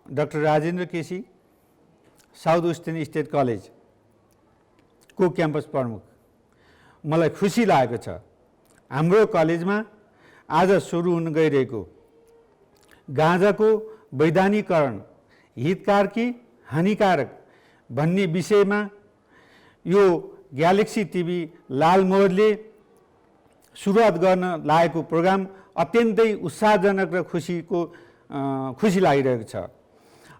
Doctor Rajendra KC south western state college को campus प्रमुख। मलाई खुसी लागेको छ हाम्रो कलेजमा आज सुरु हुन गइरहेको गाँजाको वैधानिकरण हितकार कि हानिकारक भन्ने विषयमा यो ग्यालेक्सी टिभी लालमोहरले सुरुवात गर्न लागेको प्रोग्राम अत्यन्तै उत्साहजनक र खुसी लागिरहेको छ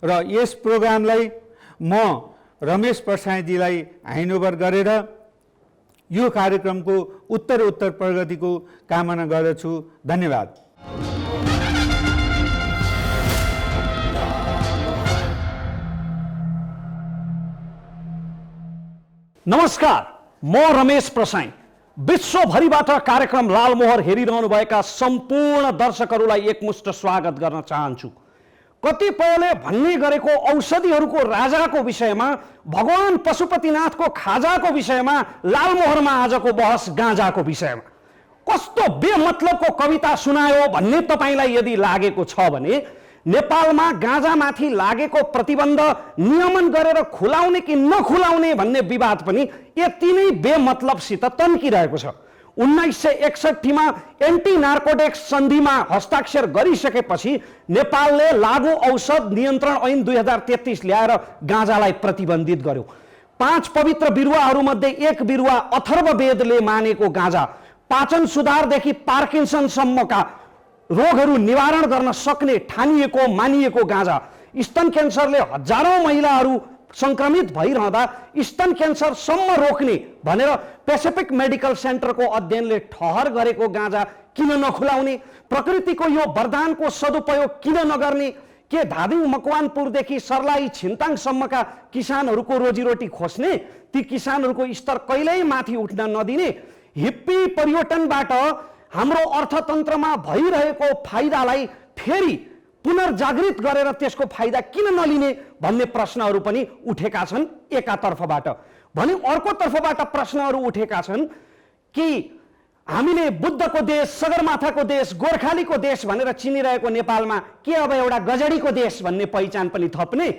र यस प्रोग्रामलाई म रमेश प्रसाईजीलाई ह्यान्डओभर गरेर यो कार्यक्रमको उत्तरोत्तर प्रगतिको कामना गर्दछु। धन्यवाद। नमस्कार, म रमेश प्रसाई। विश्वभरिबाट कार्यक्रम लालमोहर हेरिरहनुभएका सम्पूर्ण दर्शकहरूलाई एकमुष्ट स्वागत गर्न चाहन्छु। कतिपयले भन्ने गरेको औषधिहरूको राजाको विषयमा, भगवान पशुपतिनाथको खाजाको विषयमा, लालमोहरमा आजको बहस गाँजाको विषयमा कस्तो बेमतलबको कविता सुनायो भन्ने तपाईलाई यदि लागेको छ भने नेपालमा गाँजामाथि लागेको प्रतिबन्ध नियमन गरेर खुलाउने कि नखुलाउने भन्ने विवाद पनि यति नै बेमतलबसित तन्किरहेको छ। 1961 मा एन्टी नार्कोटिक्स सन्धिमा हस्ताक्षर गरिसकेपछि नेपालले लागू औषध नियन्त्रण ऐन 2033 ल्याएर गाँजालाई प्रतिबन्धित गर्यो। 5 पवित्र बिरुवाहरूमध्ये एक बिरुवा अथर्ववेदले मानेको गाँजा पाचन सुधारदेखि पार्किन्सनसम्मका रोगहरू निवारण गर्न सक्ने ठानिएको मानिएको गाँजा, स्तन क्यान्सरले हजारौं महिलाहरू संक्रमित भइरहँदा स्तन क्यान्सरसम्म रोक्ने भनेर पेसिफिक मेडिकल सेन्टरको अध्ययनले ठहर गरेको गाँजा किन नखुलाउने? प्रकृतिको यो वरदानको सदुपयोग किन नगर्ने? के धादिङ मकवानपुरदेखि सर्लाही छिन्ताङसम्मका किसानहरूको रोजीरोटी खोज्ने? ती किसानहरूको स्तर कहिल्यै माथि उठ्न नदिने? हिप्पी पर्यटनबाट हाम्रो अर्थतन्त्रमा भइरहेको फाइदालाई फेरि पुनर्जागृत गरेर त्यसको फाइदा किन नलिने भन्ने प्रश्नहरू पनि उठेका छन् एकातर्फबाट। भने अर्कोतर्फबाट प्रश्नहरू उठेका छन् कि हामीले बुद्धको देश, सगरमाथाको देश, गोर्खालीको देश भनेर चिनिरहेको नेपालमा के अब एउटा गजडीको देश भन्ने पहिचान पनि थप्ने?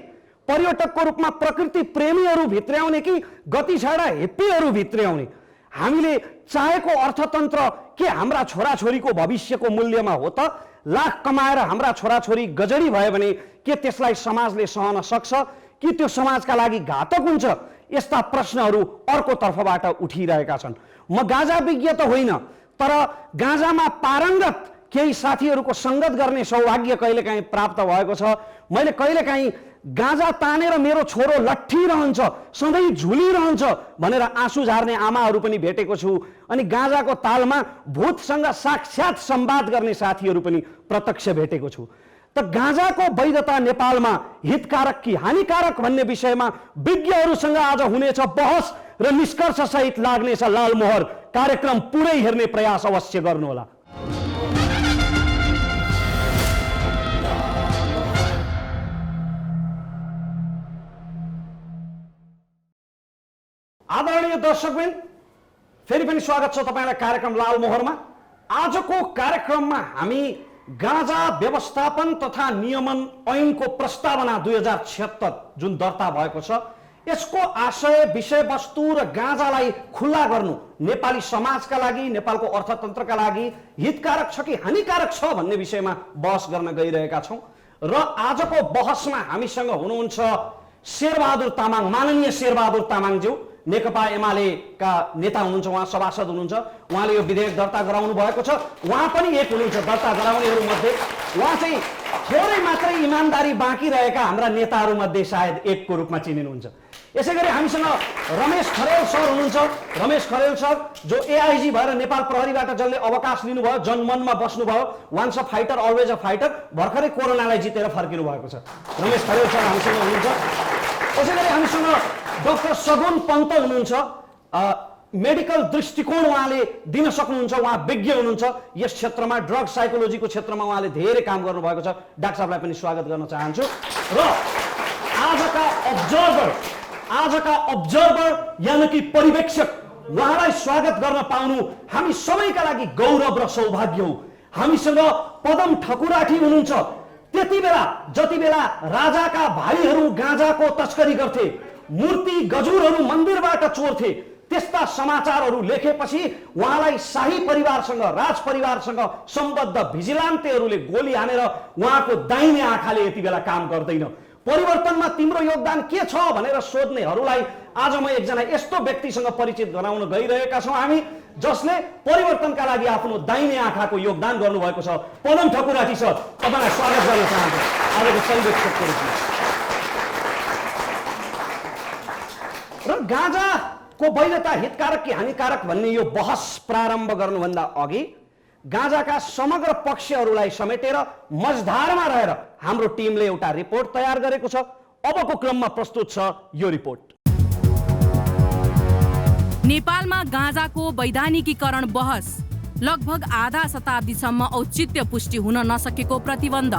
पर्यटकको रूपमा प्रकृति प्रेमीहरू भित्र्याउने कि गति छाडा हिप्पीहरू भित्र्याउने? हामीले चाहेको अर्थतन्त्र के हाम्रा छोराछोरीको भविष्यको मूल्यमा हो त? लाख कमाएर हाम्रा छोराछोरी गजडी भयो भने के त्यसलाई समाजले सहन सक्छ कि त्यो समाजका लागि घातक हुन्छ? यस्ता प्रश्नहरू अर्कोतर्फबाट उठिरहेका छन्। म गाँजा विज्ञ त होइन, तर गाँजामा पारङ्गत केही साथीहरूको सङ्गत गर्ने सौभाग्य कहिलेकाहीँ प्राप्त भएको छ। मैले कहिलेकाहीँ गाँजा तानेर मेरो छोरो लट्ठिरहन्छ, सधैँ झुलिरहन्छ भनेर आँसु झार्ने आमाहरू पनि भेटेको छु। अनि गाँजाको तालमा भूतसँग साक्षात संवाद गर्ने साथीहरू पनि प्रत्यक्ष भेटेको छु। त गाँजाको वैधता नेपालमा हितकारक कि हानिकारक भन्ने विषयमा विज्ञहरूसँग आज हुनेछ बहस र निष्कर्ष सहित लाग्नेछ लालमोहर। कार्यक्रम पुरै हेर्ने प्रयास अवश्य गर्नुहोला। आदरणीय दर्शकवृन्द, फेरि पनि स्वागत छ तपाईलाई कार्यक्रम लालमोहरमा। आजको कार्यक्रममा हामी गाँजा व्यवस्थापन तथा नियमन ऐनको प्रस्तावना 2076 जुन दर्ता भएको छ, यसको आशय, विषयवस्तु र गाँजालाई खुल्ला गर्नु नेपाली समाजका लागि, नेपालको अर्थतन्त्रका लागि हितकारक छ कि हानिकारक छ भन्ने विषयमा बहस गर्न गइरहेका छौं। र आजको बहसमा हामीसँग हुनुहुन्छ शेरबहादुर तामाङ, माननीय शेरबहादुर तामाङज्यू, नेकपा एमालेका नेता हुनुहुन्छ, उहाँ सभासद हुनुहुन्छ। उहाँले यो विधेयक दर्ता गराउनु भएको छ। उहाँ पनि एक हुनुहुन्छ दर्ता गराउनेहरू मध्ये। उहाँ चाहिँ थोरै मात्रै इमानदारी बाँकी रहेका हाम्रा नेताहरू मध्ये सायद एकको रूपमा चिनिनुहुन्छ। यसैगरी हामीसँग रमेश खरेल सर हुनुहुन्छ। रमेश खरेल सर जो एआइजी भएर नेपाल प्रहरीबाट जसले अवकाश लिनुभयो, जनमनमा बस्नुभयो, once a fighter always a fighter, भर्खरै कोरोनालाई जितेर फर्किनु भएको छ। रमेश खरेल सर हामीसँग हुनुहुन्छ। यसैगरी हामीसँग डाक्टर सगुन पन्त हुनुहुन्छ। मेडिकल दृष्टिकोण उहाँले दिन सक्नुहुन्छ, उहाँ विज्ञ हुनुहुन्छ यस क्षेत्रमा, ड्रग साइकोलोजीको क्षेत्रमा उहाँले धेरै काम गर्नुभएको छ। डाक्टर साहबलाई पनि स्वागत गर्न चाहन्छु। र आजका अब्जर्भर यानि कि पर्यवेक्षक, उहाँलाई स्वागत गर्न पाउनु हामी सबैका लागि गौरव र सौभाग्य हो। हामीसँग पदम ठकुराठी हुनुहुन्छ, त्यति बेला जति बेला राजाका भाइहरू गाँजाको तस्करी गर्थे, मूर्ति गजुरहरू मन्दिरबाट चोर्थे, त्यस्ता समाचारहरू लेखेपछि उहाँलाई शाही परिवारसँग, राज परिवारसँग सम्बद्ध भिजिलान्तेहरूले गोली हानेर उहाँको दाहिने आँखाले यति बेला काम गर्दैन। परिवर्तनमा तिम्रो योगदान के छ भनेर सोध्नेहरूलाई आज म एकजना यस्तो व्यक्तिसँग परिचित गराउन गइरहेका छौँ हामी, जसले परिवर्तनका लागि आफ्नो दाहिने आँखाको योगदान गर्नुभएको छ। पदम ठकुराजी सर, तपाईँलाई स्वागत गर्न चाहन्छु आजको संरक्षकको रूपमा। र गाँजाको वैधता हितकारक कि हानिकारक भन्ने यो बहस प्रारम्भ गर्नुभन्दा अघि गाँजाका समग्र पक्षहरूलाई समेटेर मझधारमा रहेर हाम्रो टिमले एउटा रिपोर्ट तयार गरेको छ। अबको क्रममा प्रस्तुत छ यो रिपोर्ट। नेपालमा गाँजाको वैधानिकीकरण बहस, लगभग आधा शताब्दीसम्म औचित्य पुष्टि हुन नसकेको प्रतिबन्ध।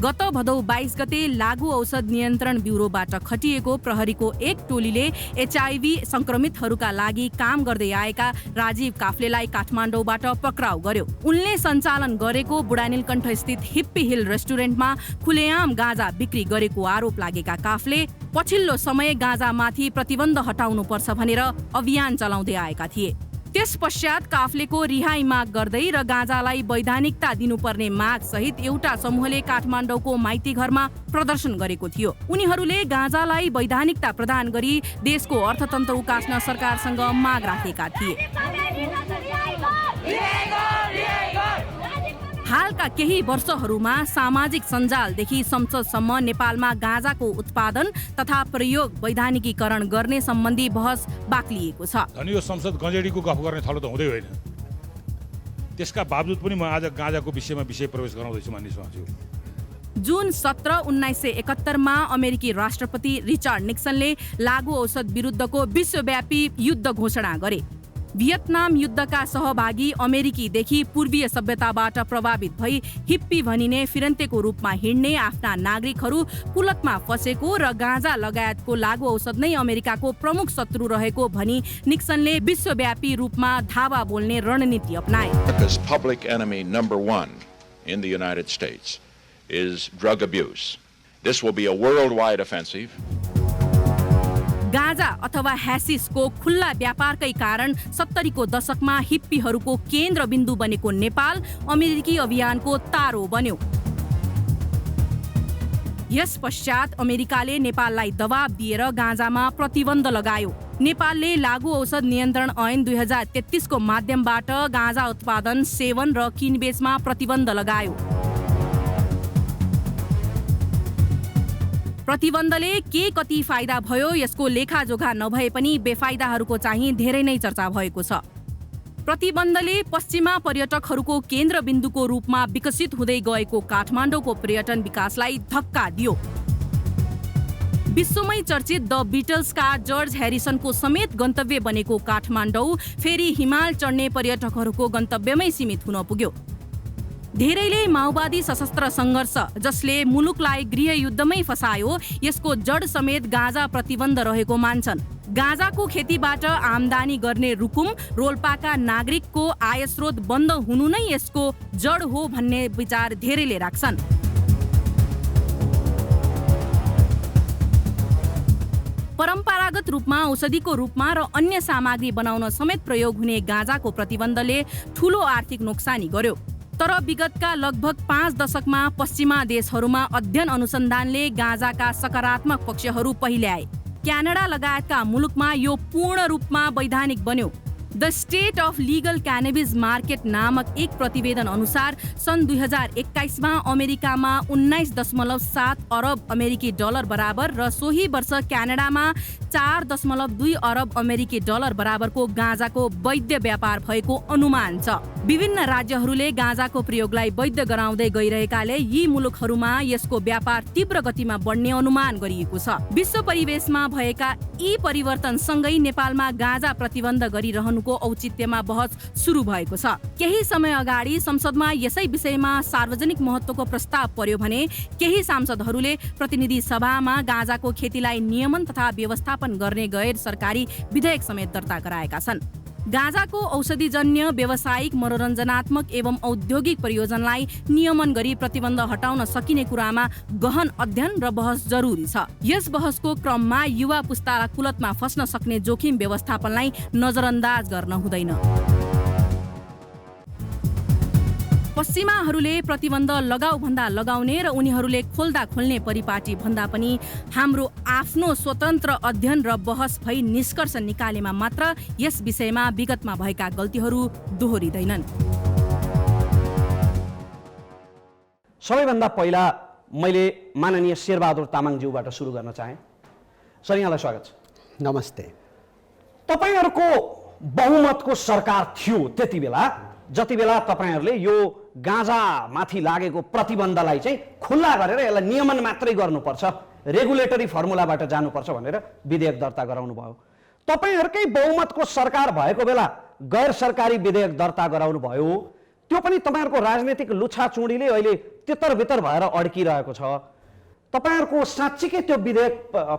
गत भदौ 22 गते लागू औषध नियन्त्रण ब्युरोबाट खटिएको प्रहरीको एक टोलीले एचआईभी संक्रमितहरूका लागि काम गर्दै आएका राजीव काफ्लेलाई काठमाडौँबाट पक्राउ गर्यो। उनले सञ्चालन गरेको बुढानीलकण्ठ स्थित हिप्पी हिल रेस्टुरेन्टमा खुलेआम गाँजा बिक्री गरेको आरोप लागेका काफ्ले पछिल्लो समय गाँजामाथि प्रतिबन्ध हटाउनुपर्छ भनेर अभियान चलाउँदै आएका थिए। त्यस पश्चात काफ्लेको रिहाई माग गर्दै र गाँजालाई वैधानिकता दिनुपर्ने माग सहित एउटा समूहले काठमाडौँको माइती घरमा प्रदर्शन गरेको थियो। उनीहरूले गाँजालाई वैधानिकता प्रदान गरी देशको अर्थतन्त्र उकास्न सरकारसँग माग राखेका थिए। हालका केही वर्षहरूमा सामाजिक सञ्जालदेखि संसदसम्म नेपालमा गाँजाको उत्पादन तथा प्रयोग वैधानिकीकरण गर्ने सम्बन्धी बहस बाक्लिएको छ। अनि यो संसद गँजेडीको गफ गर्ने थलो त हुँदै होइन। त्यसका बावजुद पनि म आज गाँजाको विषयमा विषय प्रवेश गराउँदैछु मानिस हजुर। जुन 17, 1971 मा अमेरिकी राष्ट्रपति रिचर्ड निक्सनले लागू औषध विरुद्धको विश्वव्यापी युद्ध घोषणा गरे। भियतनाम युद्धका सहभागी अमेरिकीदेखि पूर्वीय सभ्यताबाट प्रभावित भई हिप्पी भनिने फिरन्तेको रूपमा हिँड्ने आफ्ना नागरिकहरू कुलतमा फसेको र गाँजा लगायतको लागू औषध नै अमेरिकाको प्रमुख शत्रु रहेको भनी निक्सनले विश्वव्यापी रूपमा धावा बोल्ने रणनीति अपनाए। America's public enemy number 1 in the United States is drug abuse. This will be a worldwide offensive. गाँजा अथवा ह्यासिसको खुल्ला व्यापारकै कारण 70 को दशकमा हिप्पीहरूको केन्द्रबिन्दु बनेको नेपाल अमेरिकी अभियानको तारो बन्यो। यस पश्चात अमेरिकाले नेपाललाई दबाब दिएर गाँजामा प्रतिबन्ध लगायो। नेपालले लागू औषध नियन्त्रण ऐन 2033 को माध्यमबाट गाँजा उत्पादन, सेवन र किनबेचमा प्रतिबन्ध लगायो। प्रतिबन्धले के कति फाइदा भयो यसको लेखाजोखा नभए पनि बेफाइदाहरूको चाहिँ धेरै नै चर्चा भएको छ। प्रतिबन्धले पश्चिमा पर्यटकहरूको केन्द्रबिन्दुको रूपमा विकसित हुँदै गएको काठमाडौँको पर्यटन विकासलाई धक्का दियो। विश्वमै चर्चित द बिटल्सका जर्ज ह्यारिसनको समेत गन्तव्य बनेको काठमाडौँ फेरि हिमाल चढ्ने पर्यटकहरूको गन्तव्यमै सीमित हुन पुग्यो। धेरैले माओवादी सशस्त्र सङ्घर्ष जसले मुलुकलाई गृहयुद्धमै फसायो यसको जड समेत गाँजा प्रतिबन्ध रहेको मान्छन्। गाँजाको खेतीबाट आमदानी गर्ने रुकुम रोल्पाका नागरिकको आयस्रोत बन्द हुनु नै यसको जड हो भन्ने विचार धेरैले राख्छन्। परम्परागत रूपमा औषधिको रूपमा र अन्य सामग्री बनाउन समेत प्रयोग हुने गाँजाको प्रतिबन्धले ठूलो आर्थिक नोक्सानी गर्यो। तर विगतका लगभग 5 दशकमा पश्चिमा देशहरूमा अध्ययन अनुसन्धानले गाँजाका सकारात्मक पक्षहरू पहिल्याए। क्यानाडा लगायतका मुलुकमा यो पूर्ण रूपमा वैधानिक बन्यो। The state of legal cannabis market नामक एक प्रतिवेदन अनुसार सन् 2021 मा अमेरिकामा 19.7 अरब अमेरिकी डलर बराबर र सोही वर्ष क्यानाडामा 4.2 अरब अमेरिकी डलर बराबरको गाँजाको वैध व्यापार भएको अनुमान छ। विभिन्न राज्यहरूले गाँजाको प्रयोगलाई वैध गराउँदै गइरहेकाले यी मुलुकहरूमा यसको व्यापार तीव्र गतिमा बढ्ने अनुमान गरिएको छ। विश्व परिवेशमा भएका यी परिवर्तनसँगै नेपालमा गाँजा प्रतिबन्ध गरिरहनुको औचित्यमा बहस सुरु भएको छ। केही समय अगाडि संसदमा यसै विषयमा सार्वजनिक महत्त्वको प्रस्ताव पर्यो भने केही सांसदहरूले प्रतिनिधि सभामा गाँजाको खेतीलाई नियमन तथा व्यवस्थापन गर्ने गैर सरकारी विधेयक समेत दर्ता गराएका छन्। गाँजाको औषधिजन्य व्यावसायिक मनोरञ्जनात्मक एवं औद्योगिक प्रयोजनलाई नियमन गरी प्रतिबन्ध हटाउन सकिने कुरामा गहन अध्ययन र बहस जरुरी छ। यस बहसको क्रममा युवा पुस्तालाई कुलतमा फस्न सक्ने जोखिम व्यवस्थापनलाई नजरअन्दाज गर्न हुँदैन। पश्चिमाहरूले प्रतिबन्ध लगाऊ भन्दा लगाउने र उनीहरूले खोल्दा खोल्ने परिपाटी भन्दा पनि हाम्रो आफ्नो स्वतन्त्र अध्ययन र बहस भई निष्कर्ष निकालेमा मात्र यस विषयमा विगतमा भएका गल्तीहरू दोहोरिँदैनन्। सबैभन्दा पहिला मैले माननीय शेरबहादुर तामाङज्यूबाट सुरु गर्न चाहे। सर, यहाँलाई स्वागत छ। नमस्ते। तपाईहरूको बहुमतको सरकार थियो त्यति बेला, जति बेला तपाईहरूले यो गाँजामाथि लागेको प्रतिबन्धलाई चाहिँ खुल्ला गरेर यसलाई नियमन मात्रै गर्नुपर्छ, रेगुलेटरी फर्मुलाबाट जानुपर्छ भनेर विधेयक दर्ता गराउनु भयो। तपाईहरूकै बहुमतको सरकार भएको बेला गैर सरकारी विधेयक दर्ता गराउनु भयो, त्यो पनि तपाईहरूको राजनीतिक लुछाचुँडीले अहिले तितर-बितर भएर अड्किरहेको छ। तपाईहरूको साँच्चीकै त्यो विधेयक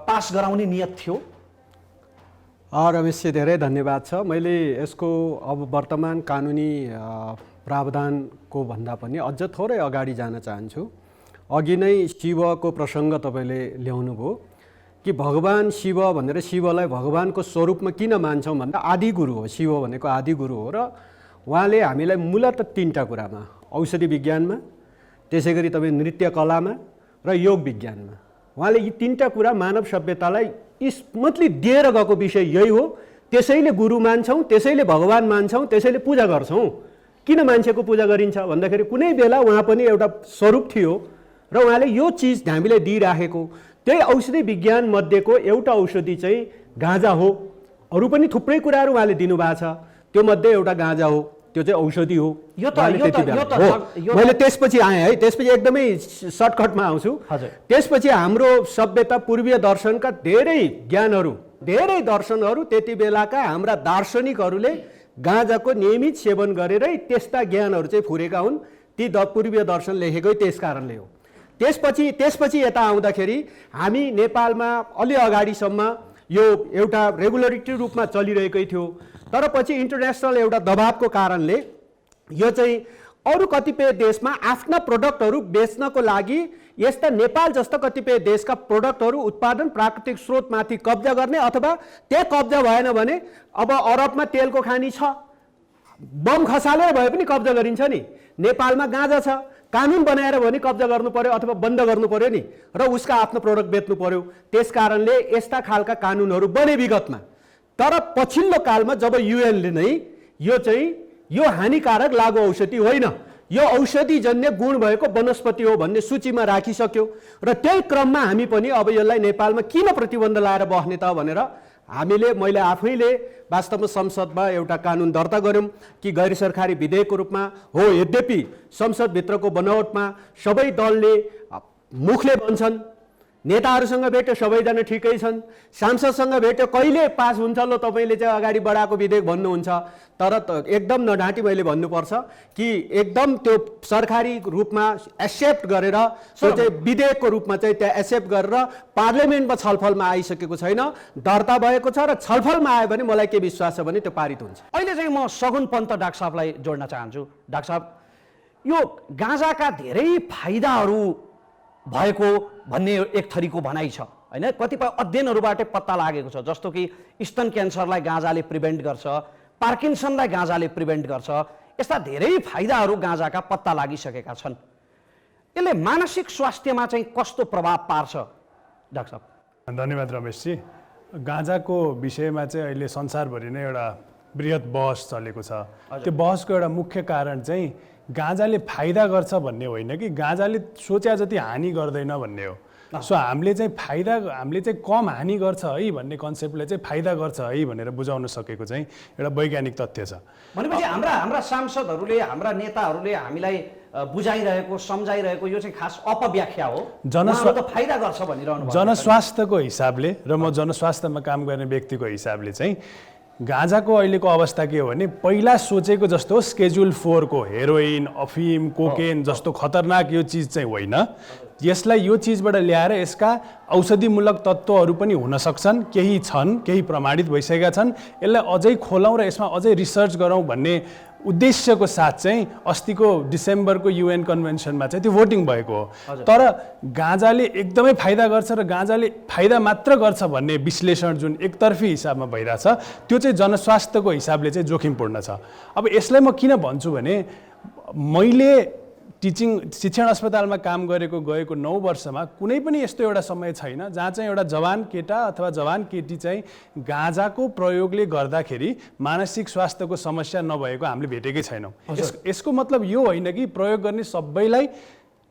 पास गराउने नियत थियो? रमेशजी, धेरै धन्यवाद छ। मैले यसको अब वर्तमान कानुनी प्रावधानको भन्दा पनि अझ थोरै अगाडि जान चाहन्छु। अघि नै शिवको प्रसङ्ग तपाईँले ल्याउनु भयो कि भगवान शिव भनेर शिवलाई भगवानको स्वरूपमा किन मान्छौँ भन्दा आदि गुरु हो, शिव भनेको आदि गुरु हो। र उहाँले हामीलाई मूलतः तीनटा कुरामा, औषधि विज्ञानमा, त्यसै गरी तपाईँ नृत्य कलामा र योग विज्ञानमा, उहाँले यी तीनटा कुरा मानव सभ्यतालाई स्मूथली दिएर गएको विषय यही हो। त्यसैले गुरु मान्छौँ, त्यसैले भगवान मान्छौँ, त्यसैले पूजा गर्छौँ। किन मान्छेको पूजा गरिन्छ भन्दाखेरि कुनै बेला उहाँ पनि एउटा स्वरूप थियो र उहाँले यो चिज हामीलाई दिइराखेको। त्यही औषधि विज्ञान मध्येको एउटा औषधि चाहिँ गाँजा हो। अरू पनि थुप्रै कुराहरू उहाँले दिनुभएको छ, त्यो मध्ये एउटा गाँजा हो, त्यो चाहिँ औषधि हो। मैले त्यसपछि आएँ है, त्यसपछि एकदमै सर्टकटमा आउँछु। त्यसपछि हाम्रो सभ्यता पूर्वीय दर्शनका धेरै ज्ञानहरू, धेरै दर्शनहरू त्यति बेलाका हाम्रा दार्शनिकहरूले गाँजाको नियमित सेवन गरेरै त्यस्ता ज्ञानहरू चाहिँ फुरेका हुन्। ती पूर्वीय दर्शन लेखेकै त्यस कारणले हो। त्यसपछि यता आउँदाखेरि हामी नेपालमा अलि अगाडिसम्म यो एउटा रेगुलरिटी रूपमा चलिरहेकै थियो, तर पछि इन्टरनेसनल एउटा दबावको कारणले यो चाहिँ अरू कतिपय देशमा आफ्ना प्रोडक्टहरू बेच्नको लागि यस्ता नेपाल जस्ता कतिपय देशका प्रोडक्टहरू उत्पादन प्राकृतिक स्रोतमाथि कब्जा गर्ने, अथवा त्यहाँ कब्जा भएन भने अब अरबमा तेलको खानी छ, बम खसालेर भए पनि कब्जा गरिन्छ नि। नेपालमा गाँजा छ, कानुन बनाएर भने कब्जा गर्नु पर्यो अथवा बन्द गर्नु पर्यो नि, र उसका आफ्नो प्रोडक्ट बेच्नु पर्यो। त्यस कारणले यस्ता खालका कानुनहरू बने विगतमा। तर पछिल्लो कालमा जब युएनले नै यो हानिकारक लागु औषधि होइन, यो औषधिजन्य गुण भएको वनस्पति हो भन्ने सूचीमा राखिसक्यो, र त्यही क्रममा हामी पनि अब यसलाई नेपालमा किन प्रतिबन्ध लाएर बस्ने त भनेर मैले आफैले वास्तवमा संसदमा एउटा कानुन दर्ता गऱ्यौँ कि गैर सरकारी विधेयकको रूपमा हो। यद्यपि संसदभित्रको बनावटमा सबै दलले मुखले भन्छन्, नेताहरूसँग भेट्यो सबैजना ठिकै छन्, सांसदसँग भेट्यो कहिले पास हुन्छ ल तपाईँले चाहिँ अगाडि बढाएको विधेयक भन्नुहुन्छ। तर एकदम नढाँटी मैले भन्नुपर्छ कि एकदम त्यो सरकारी रूपमा एक्सेप्ट गरेर त्यो चाहिँ विधेयकको रूपमा चाहिँ त्यहाँ एक्सेप्ट गरेर पार्लियामेन्टमा छलफलमा आइसकेको छैन, दर्ता भएको छ। र छलफलमा आयो भने मलाई के विश्वास छ भने त्यो पारित हुन्छ। अहिले चाहिँ म सगुन पन्त डाक्टर साहबलाई जोड्न चाहन्छु। डाक्टर साहब, यो गाँजाका धेरै फाइदाहरू भएको भन्ने एक थरीको भनाइ छ हैन? कतिपय अध्ययनहरूबाट पत्ता लागेको छ, जस्तो कि स्तन क्यान्सरलाई गाँजाले प्रिभेन्ट गर्छ, पार्किन्सनलाई गाँजाले प्रिभेन्ट गर्छ, यस्ता धेरै फाइदाहरू गाँजाका पत्ता लागिसकेका छन्। यसले मानसिक स्वास्थ्यमा चाहिँ कस्तो प्रभाव पार्छ डाक्टर साहब? धन्यवाद रमेशजी। गाँजाको विषयमा चाहिँ अहिले संसारभरि नै एउटा बृहत बहस चलेको छ। त्यो बहसको एउटा मुख्य कारण चाहिँ गाँजाले फाइदा गर्छ भन्ने होइन कि गाँजाले सोचे जति हानि गर्दैन भन्ने हो। सो हामीले चाहिँ कम हानि गर्छ है भन्ने कन्सेप्टले चाहिँ फाइदा गर्छ है भनेर बुझाउन सकेको चाहिँ एउटा वैज्ञानिक तथ्य छ। भनेपछि हाम्रा सांसदहरूले, हाम्रा नेताहरूले हामीलाई बुझाइरहेको, सम्झाइरहेको यो चाहिँ खास अपव्याख्या हो। उहाँले त फाइदा गर्छ भनिरहनु भएको। जनस्वास्थ्यको हिसाबले र म जनस्वास्थ्यमा काम गर्ने व्यक्तिको हिसाबले चाहिँ गाँजाको अहिलेको अवस्था के हो भने पहिला सोचेको जस्तो स्केड्युल 4 को हेरोइन, अफिम, कोकेन जस्तो खतरनाक यो चिज चाहिँ होइन। यसलाई यो चिजबाट ल्याएर यसका औषधिमूलक तत्त्वहरू पनि हुन सक्छन्, केही छन्, केही प्रमाणित भइसकेका छन्। यसलाई अझै खोलौँ र यसमा अझै रिसर्च गरौँ भन्ने उद्देश्यको साथ चाहिँ अस्तिको डिसेम्बरको UN कन्भेन्सनमा चाहिँ त्यो भोटिङ भएको हो। तर गाँजाले एकदमै फाइदा गर्छ र गाँजाले फाइदा मात्र गर्छ भन्ने विश्लेषण जुन एकतर्फी हिसाबमा भइरहेछ त्यो चाहिँ जनस्वास्थ्यको हिसाबले चाहिँ जोखिमपूर्ण छ। अब यसलाई म किन भन्छु भने मैले शिक्षण अस्पतालमा काम गएको 9 वर्षमा कुनै पनि यस्तो एउटा समय छैन जहाँ चाहिँ एउटा जवान केटा अथवा जवान केटी चाहिँ गाँजाको प्रयोगले गर्दाखेरि मानसिक स्वास्थ्यको समस्या नभएको हामीले भेटेकै छैनौँ। यसको मतलब यो होइन कि प्रयोग गर्ने सबैलाई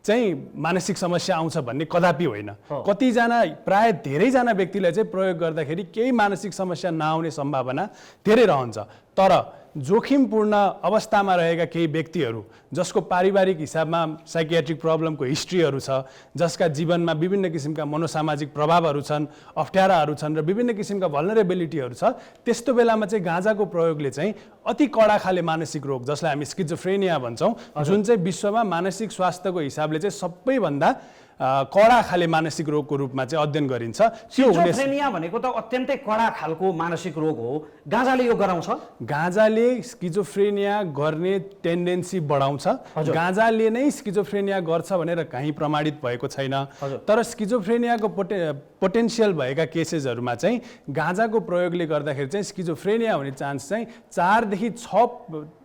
चाहिँ मानसिक समस्या आउँछ भन्ने कदापि होइन। कतिजना प्राय धेरैजना व्यक्तिलाई चाहिँ प्रयोग गर्दाखेरि केही मानसिक समस्या नआउने सम्भावना धेरै रहन्छ। तर जोखिमपूर्ण अवस्थामा रहेका केही व्यक्तिहरू जसको पारिवारिक हिसाबमा साइकियाट्रिक प्रब्लमको हिस्ट्रीहरू छ, जसका जीवनमा विभिन्न किसिमका मनोसामाजिक प्रभावहरू छन्, अप्ठ्याराहरू छन् र विभिन्न किसिमका भल्नरेबिलिटीहरू छ, त्यस्तो बेलामा चाहिँ गाँजाको प्रयोगले चाहिँ अति कडा खाले मानसिक रोग जसलाई हामी स्किजोफ्रेनिया भन्छौँ, जुन चाहिँ विश्वमा मानसिक स्वास्थ्यको हिसाबले चाहिँ सबैभन्दा कडा खाले मानसिक रोगको रूपमा चाहिँ अध्ययन गरिन्छ। स्किजोफ्रेनिया भनेको त अत्यन्तै कडा खालको मानसिक रोग हो। गाँजाले यो गराउँछ? गाँजाले स्किजोफ्रेनिया गर्ने टेन्डेन्सी बढाउँछ। गाँजाले नै स्किजोफ्रेनिया गर्छ भनेर कहीँ प्रमाणित भएको छैन। तर स्किजोफ्रेनियाको पोटेन्सियल भएका केसेसहरूमा चाहिँ गाँजाको प्रयोगले गर्दाखेरि चाहिँ स्किजोफ्रेनिया हुने चान्स चाहिँ 4 देखि 6%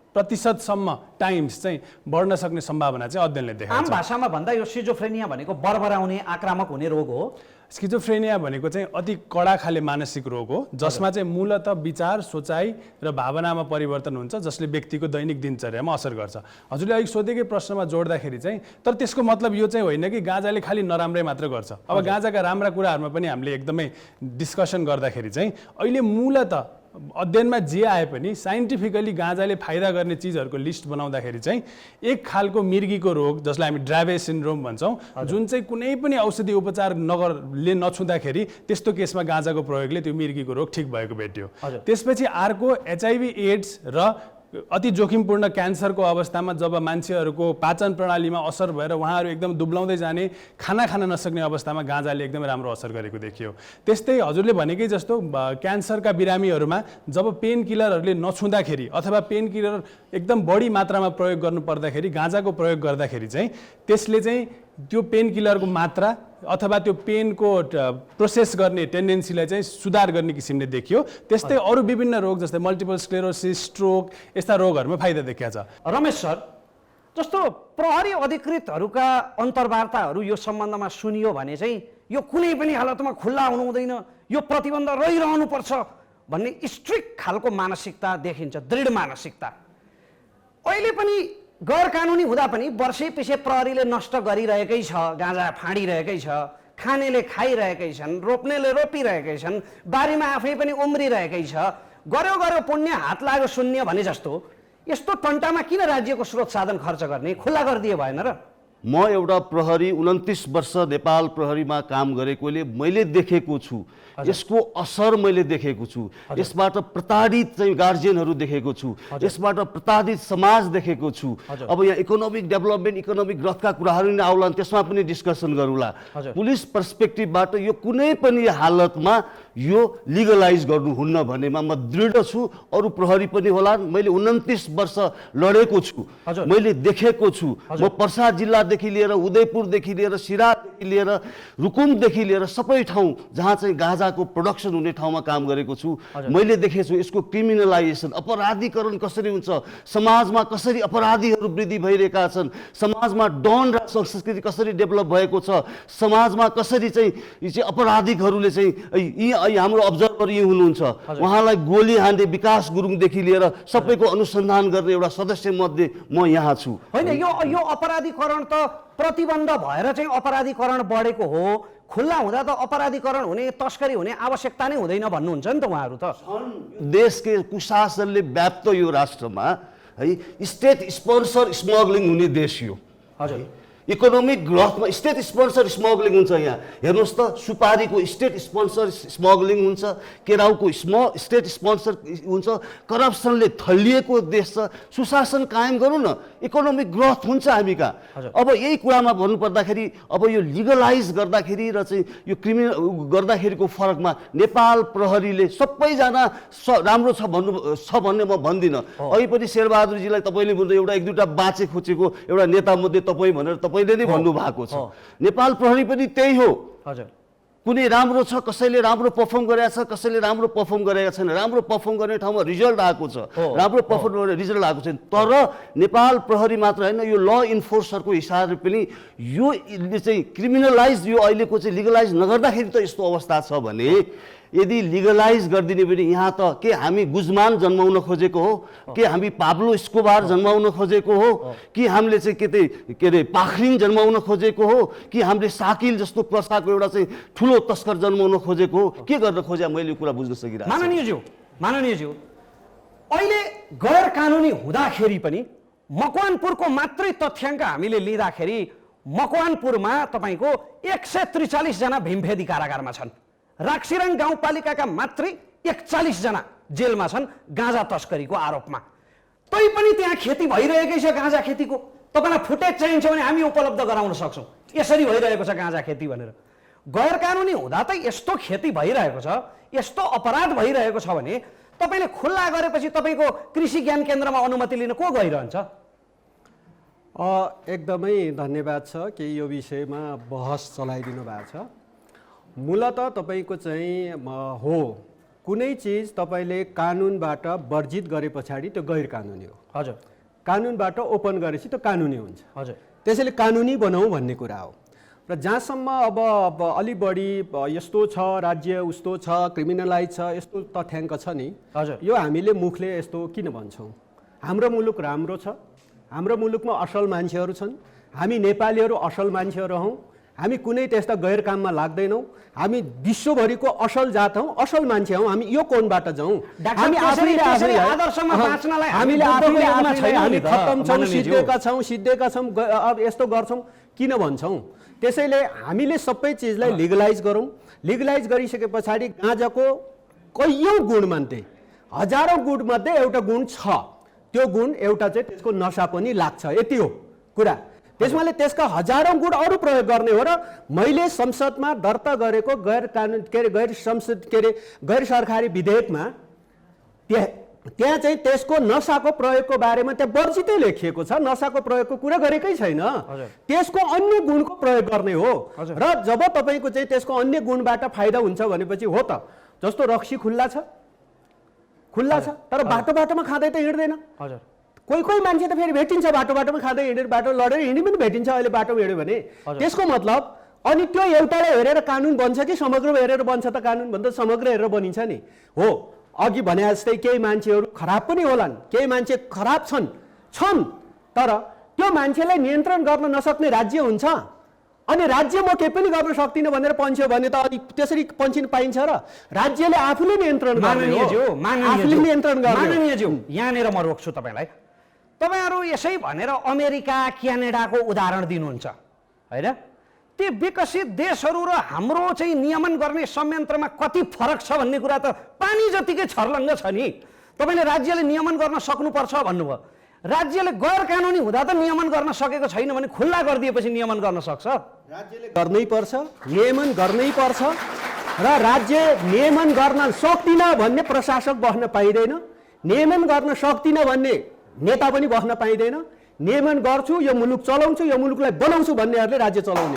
टाइम्स चाहिँ बढ्न सक्ने सम्भावना चाहिँ अध्ययनले देखाएको छ। आम भाषामा भन्दा यो स्किजोफ्रेनिया भनेको बरबराउने, आक्रामक हुने रोग हो। स्किजोफ्रेनिया भनेको चाहिँ अति कडा खाले मानसिक रोग हो जसमा चाहिँ मूलतः विचार, सोचाइ र भावनामा परिवर्तन हुन्छ जसले व्यक्तिको दैनिक दिनचर्यामा असर गर्छ। हजुरले अघि सोधेकै प्रश्नमा जोड्दाखेरि चाहिँ तर त्यसको मतलब यो चाहिँ होइन कि गाँजाले खालि नराम्रै मात्र गर्छ। अब गाँजाका राम्रा कुराहरूमा पनि हामीले एकदमै डिस्कसन गर्दाखेरि चाहिँ अहिले मूलतः अध्ययनमा जे आए पनि साइन्टिफिकली गाँजाले फाइदा गर्ने चिजहरूको लिस्ट बनाउँदाखेरि चाहिँ एक खालको मिर्गीको रोग जसलाई हामी ड्राइवे सिन्ड्रोम भन्छौँ, जुन चाहिँ कुनै पनि औषधि उपचार नछुँदाखेरि त्यस्तो केसमा गाँजाको प्रयोगले त्यो मिर्गीको रोग ठिक भएको भेट्यो। त्यसपछि अर्को HIV एड्स र अति जोखिमपूर्ण क्यान्सरको अवस्थामा जब मान्छेहरूको पाचन प्रणालीमा असर भएर उहाँहरू एकदम दुब्लाउँदै जाने, खाना खान नसक्ने अवस्थामा गाँजाले एकदमै राम्रो असर गरेको देखियो। त्यस्तै हजुरले भनेकै जस्तो क्यान्सरका बिरामीहरूमा जब पेन किलरहरूले नछुँदाखेरि अथवा पेन किलर एकदम बढी मात्रामा प्रयोग गर्नु पर्दाखेरि गाँजाको प्रयोग गर्दाखेरि चाहिँ त्यसले चाहिँ त्यो पेन किलरको मात्रा अथवा त्यो पेनको प्रोसेस गर्ने टेन्डेन्सीलाई चाहिँ सुधार गर्ने किसिमले देखियो। त्यस्तै अरू विभिन्न रोग जस्तै मल्टिपल स्क्लेरोसिस, स्ट्रोक यस्ता रोगहरूमा फाइदा देखिएको छ। रमेश सर, जस्तो प्रहरी अधिकृतहरूका अन्तर्वार्ताहरू यो सम्बन्धमा सुनियो भने चाहिँ यो कुनै पनि हालतमा खुल्ला हुनु हुँदैन, यो प्रतिबन्ध रहिरहनुपर्छ भन्ने स्ट्रिक्ट खालको मानसिकता देखिन्छ, दृढ मानसिकता। अहिले पनि गैर कानुनी हुँदा पनि वर्षै पछि प्रहरीले नष्ट गरिरहेकै छ, गाँजा फाँडिरहेकै छ, खानेले खाइरहेकै छन्, रोप्नेले रोपिरहेकै छन्, बारीमा आफै पनि उम्रिरहेकै छ। गऱ्यो पुण्य हात लाग्यो शून्य भने जस्तो यस्तो टन्टामा किन राज्यको स्रोत साधन खर्च गर्ने? खुल्ला गरिदिए भएन र? म एउटा प्रहरी 29 वर्ष नेपाल प्रहरीमा काम गरेकोले मैले देखेको छु, यसको असर मैले देखेको छु। यसबाट प्रताडित चाहिँ गार्जियनहरू देखेको छु, यसबाट प्रताडित समाज देखेको छु। अब यहाँ इकोनोमिक डेभलपमेन्ट, इकोनोमिक ग्रोथका कुराहरू नै आउलान्, त्यसमा पनि डिस्कसन गरौँला। पुलिस पर्सपेक्टिभबाट यो कुनै पनि हालतमा यो लिगलाइज गर्नुहुन्न भन्नेमा म दृढ छु। अरू प्रहरी पनि होलान्। मैले 29 वर्ष लडेको छु, मैले देखेको छु। म पर्सा जिल्लादेखि लिएर उदयपुरदेखि लिएर सिरादेखि लिएर रुकुमदेखि लिएर सबै ठाउँ जहाँ चाहिँ गाँजाको प्रोडक्सन हुने ठाउँमा काम गरेको छु। मैले देखेछु यसको क्रिमिनलाइजेसन, अपराधीकरण कसरी हुन्छ, समाजमा कसरी अपराधीहरू वृद्धि भइरहेका छन्, समाजमा डन र संस्कृति कसरी डेभलप भएको छ, समाजमा कसरी चाहिँ अपराधिकहरूले चाहिँ हाम्रो अब्जर्भर यही हुनुहुन्छ, उहाँलाई गोली हान्ने विकास गुरुङदेखि लिएर सबैको अनुसन्धान गर्ने एउटा सदस्य मध्ये म यहाँ छु। होइन, यो अपराधीकरण त प्रतिबन्ध भएर चाहिँ अपराधीकरण बढेको हो। खुल्ला हुँदा त अपराधीकरण हुने, तस्करी हुने आवश्यकता नै हुँदैन भन्नुहुन्छ नि त उहाँहरू। त देशकै कुशासनले व्याप्त यो राष्ट्रमा है स्टेट स्पोन्सर स्मगलिङ हुने देश यो। हजुर, इकोनोमिक ग्रोथमा स्टेट स्पोन्सर स्मगलिङ हुन्छ। यहाँ हेर्नुहोस् त, सुपारीको स्टेट स्पोन्सर स्मगलिङ हुन्छ, केराउको स्टेट स्पोन्सर हुन्छ, करप्सनले थलिएको देश छ। सुशासन कायम गरौँ न, इकोनोमिक ग्रोथ हुन्छ हामी कहाँ। अब यही कुरामा भन्नुपर्दाखेरि अब यो लिगलाइज गर्दाखेरि र चाहिँ यो क्रिमिनल गर्दाखेरिको फरकमा नेपाल प्रहरीले सबैजना राम्रो छ भन्ने म भन्दिनँ। अहिले पनि शेरबहादुरजीलाई तपाईँले भन्नु एउटा एक दुईवटा बाँचे खुचेको एउटा नेता मध्ये तपाईँ भनेर तपाईँले नै भन्नुभएको छ। नेपाल प्रहरी पनि त्यही हो। हजुर, कुनै राम्रो छ, कसैले राम्रो पर्फर्म गरेको छ, कसैले राम्रो पर्फर्म गरेको छैन। राम्रो पर्फर्म गर्ने ठाउँमा रिजल्ट आएको छ, राम्रो पर्फर्म गर्ने रिजल्ट आएको छैन। तर नेपाल प्रहरी मात्र होइन, यो ल इन्फोर्सरको हिसाबले पनि यो चाहिँ क्रिमिनलाइज, यो अहिलेको चाहिँ लिगलाइज नगर्दाखेरि त यस्तो अवस्था छ भने यदि लिगलाइज गरिदिने भने यहाँ त के हामी गुजमान जन्माउन खोजेको हो, के हामी पाब्लो स्कोबार जन्माउन खोजेको हो, कि हामीले चाहिँ के अरे पाखरिङ जन्माउन खोजेको हो, कि हामीले साकिल जस्तो प्रसाको एउटा चाहिँ ठुलो तस्कर जन्माउन खोजेको हो, के गर्न खोजे? मैले यो कुरा बुझ्न सकिरहेको छु। माननीयज्यू, अहिले गैर कानुनी हुँदाखेरि पनि मकवानपुरको मात्रै तथ्याङ्क हामीले लिँदाखेरि मकवानपुरमा तपाईँको 143 जना भीमभेदी कारागारमा छन्। राक्सिराङ गाउँपालिकाका मात्रै 41 जना जेलमा छन् गाँजा तस्करीको आरोपमा। तैपनि त्यहाँ खेती भइरहेकै छ गाँजा खेतीको। तपाईँलाई फुटेज चाहिन्छ भने हामी उपलब्ध गराउन सक्छौँ, यसरी भइरहेको छ गाँजा खेती भनेर। गैर कानुनी हुँदा त यस्तो खेती भइरहेको छ, यस्तो अपराध भइरहेको छ भने तपाईँले खुल्ला गरेपछि तपाईँको कृषि ज्ञान केन्द्रमा अनुमति लिन को गइरहन्छ? एकदमै धन्यवाद छ कि यो विषयमा बहस चलाइदिनु भएको छ। मूलतः तपाईँको चाहिँ हो, कुनै चिज तपाईँले कानुनबाट वर्जित गरे पछाडि त्यो गैर कानुनी हो। हजुर, कानुनबाट ओपन गरेपछि त्यो कानुनी हुन्छ। हजुर, त्यसैले कानुनी बनाऊ भन्ने कुरा हो। र जहाँसम्म अब अलि बढी यस्तो छ राज्य उस्तो छ क्रिमिनलाइज छ यस्तो तथ्याङ्क छ नि, हजुर, यो हामीले मुखले यस्तो किन भन्छौँ? हाम्रो मुलुक राम्रो छ, हाम्रो मुलुकमा असल मान्छेहरू छन्, हामी नेपालीहरू असल मान्छेहरू हौँ, हामी कुनै त्यस्ता गैर काममा लाग्दैनौँ, हामी विश्वभरिको असल जात हौँ, असल मान्छे हौँ, हामी यो कोणबाट जाउँ। हामी खत्तम छौँ, सिद्धेका छौँ, अब यस्तो गर्छौँ किन भन्छौँ? त्यसैले हामीले सबै चिजलाई लिगलाइज गरौँ। लिगलाइज गरिसके पछाडि गाँजाको कैयौँ गुणमध्ये, हजारौँ गुणमध्ये एउटा गुण छ, त्यो गुण एउटा चाहिँ त्यसको नसा पनि लाग्छ, यति हो कुरा। त्यसमाले त्यसका हजारौँ गुण अरू प्रयोग गर्ने हो। र मैले संसदमा दर्ता गरेको गैर कानुन गैर सरकारी विधेयकमा त्यहाँ चाहिँ त्यसको नसाको प्रयोगको बारेमा त्यहाँ वर्जितै लेखिएको छ। नसाको प्रयोगको कुरा गरेकै छैन, त्यसको अन्य गुणको प्रयोग गर्ने हो। र जब तपाईँको चाहिँ त्यसको अन्य गुणबाट फाइदा हुन्छ भनेपछि हो त, जस्तो रक्सी खुल्ला छ, तर बाटो बाटोमा खाँदै त हिँड्दैन। कोही कोही मान्छे त फेरि भेटिन्छ बाटो बाटोमा खाँदै हिँडेर बाटो लडेर हिँडी पनि भेटिन्छ अहिले बाटोमा हिँड्यो भने। त्यसको मतलब अनि त्यो एउटालाई हेरेर कानुन बन्छ कि समग्र हेरेर बन्छ त? कानुन भन्दा समग्र हेरेर बनिन्छ नि। हो, अघि भने जस्तै केही मान्छेहरू खराब पनि होलान्, केही मान्छे खराब छन्, तर त्यो मान्छेलाई नियन्त्रण गर्न नसक्ने राज्य हुन्छ। अनि राज्य म केही पनि गर्न सक्दिनँ भनेर पन्छ्यो भने त अनि त्यसरी पन्छिन पाइन्छ र? राज्यले आफूले नियन्त्रण गर्ने हो। माननीयज्यू, यहाँनिर म रोक्छु तपाईँलाई। तपाईँहरू यसै भनेर अमेरिका क्यानाडाको उदाहरण दिनुहुन्छ होइन? ती विकसित देशहरू र हाम्रो चाहिँ नियमन गर्ने संयन्त्रमा कति फरक छ भन्ने कुरा त पानी जतिकै छर्लङ्ग छ नि। तपाईँले राज्यले नियमन गर्न सक्नुपर्छ भन्नुभयो, राज्यले गैर कानुनी हुँदा त नियमन गर्न सकेको छैन भने खुल्ला गरिदिएपछि नियमन गर्न सक्छ? राज्यले गर्नै पर्छ, नियमन गर्नै पर्छ। र राज्य नियमन गर्न सक्दिनँ भन्ने प्रशासक बस्न पाइँदैन, नियमन गर्न सक्दिनँ भन्ने नेता पनि बस्न पाइँदैन। नियमन गर्छु, यो मुलुक चलाउँछु, यो मुलुकलाई बनाउँछु भन्नेहरूले राज्य चलाउने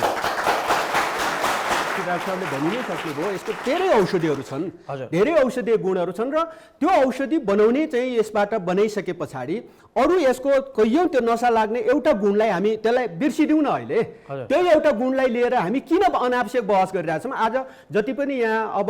डाक्टरले भनि नै सक्नुभयो। यसको धेरै औषधिहरू छन्, धेरै औषधीय गुणहरू छन्, र त्यो औषधि बनाउने चाहिँ यसबाट बनाइसके पछाडि अरू यसको कैयौँ त्यो नसा लाग्ने एउटा गुणलाई हामी त्यसलाई बिर्सिदिउँ न। अहिले त्यही एउटा गुणलाई लिएर हामी किन अनावश्यक बहस गरिरहेछौँ? आज जति पनि यहाँ अब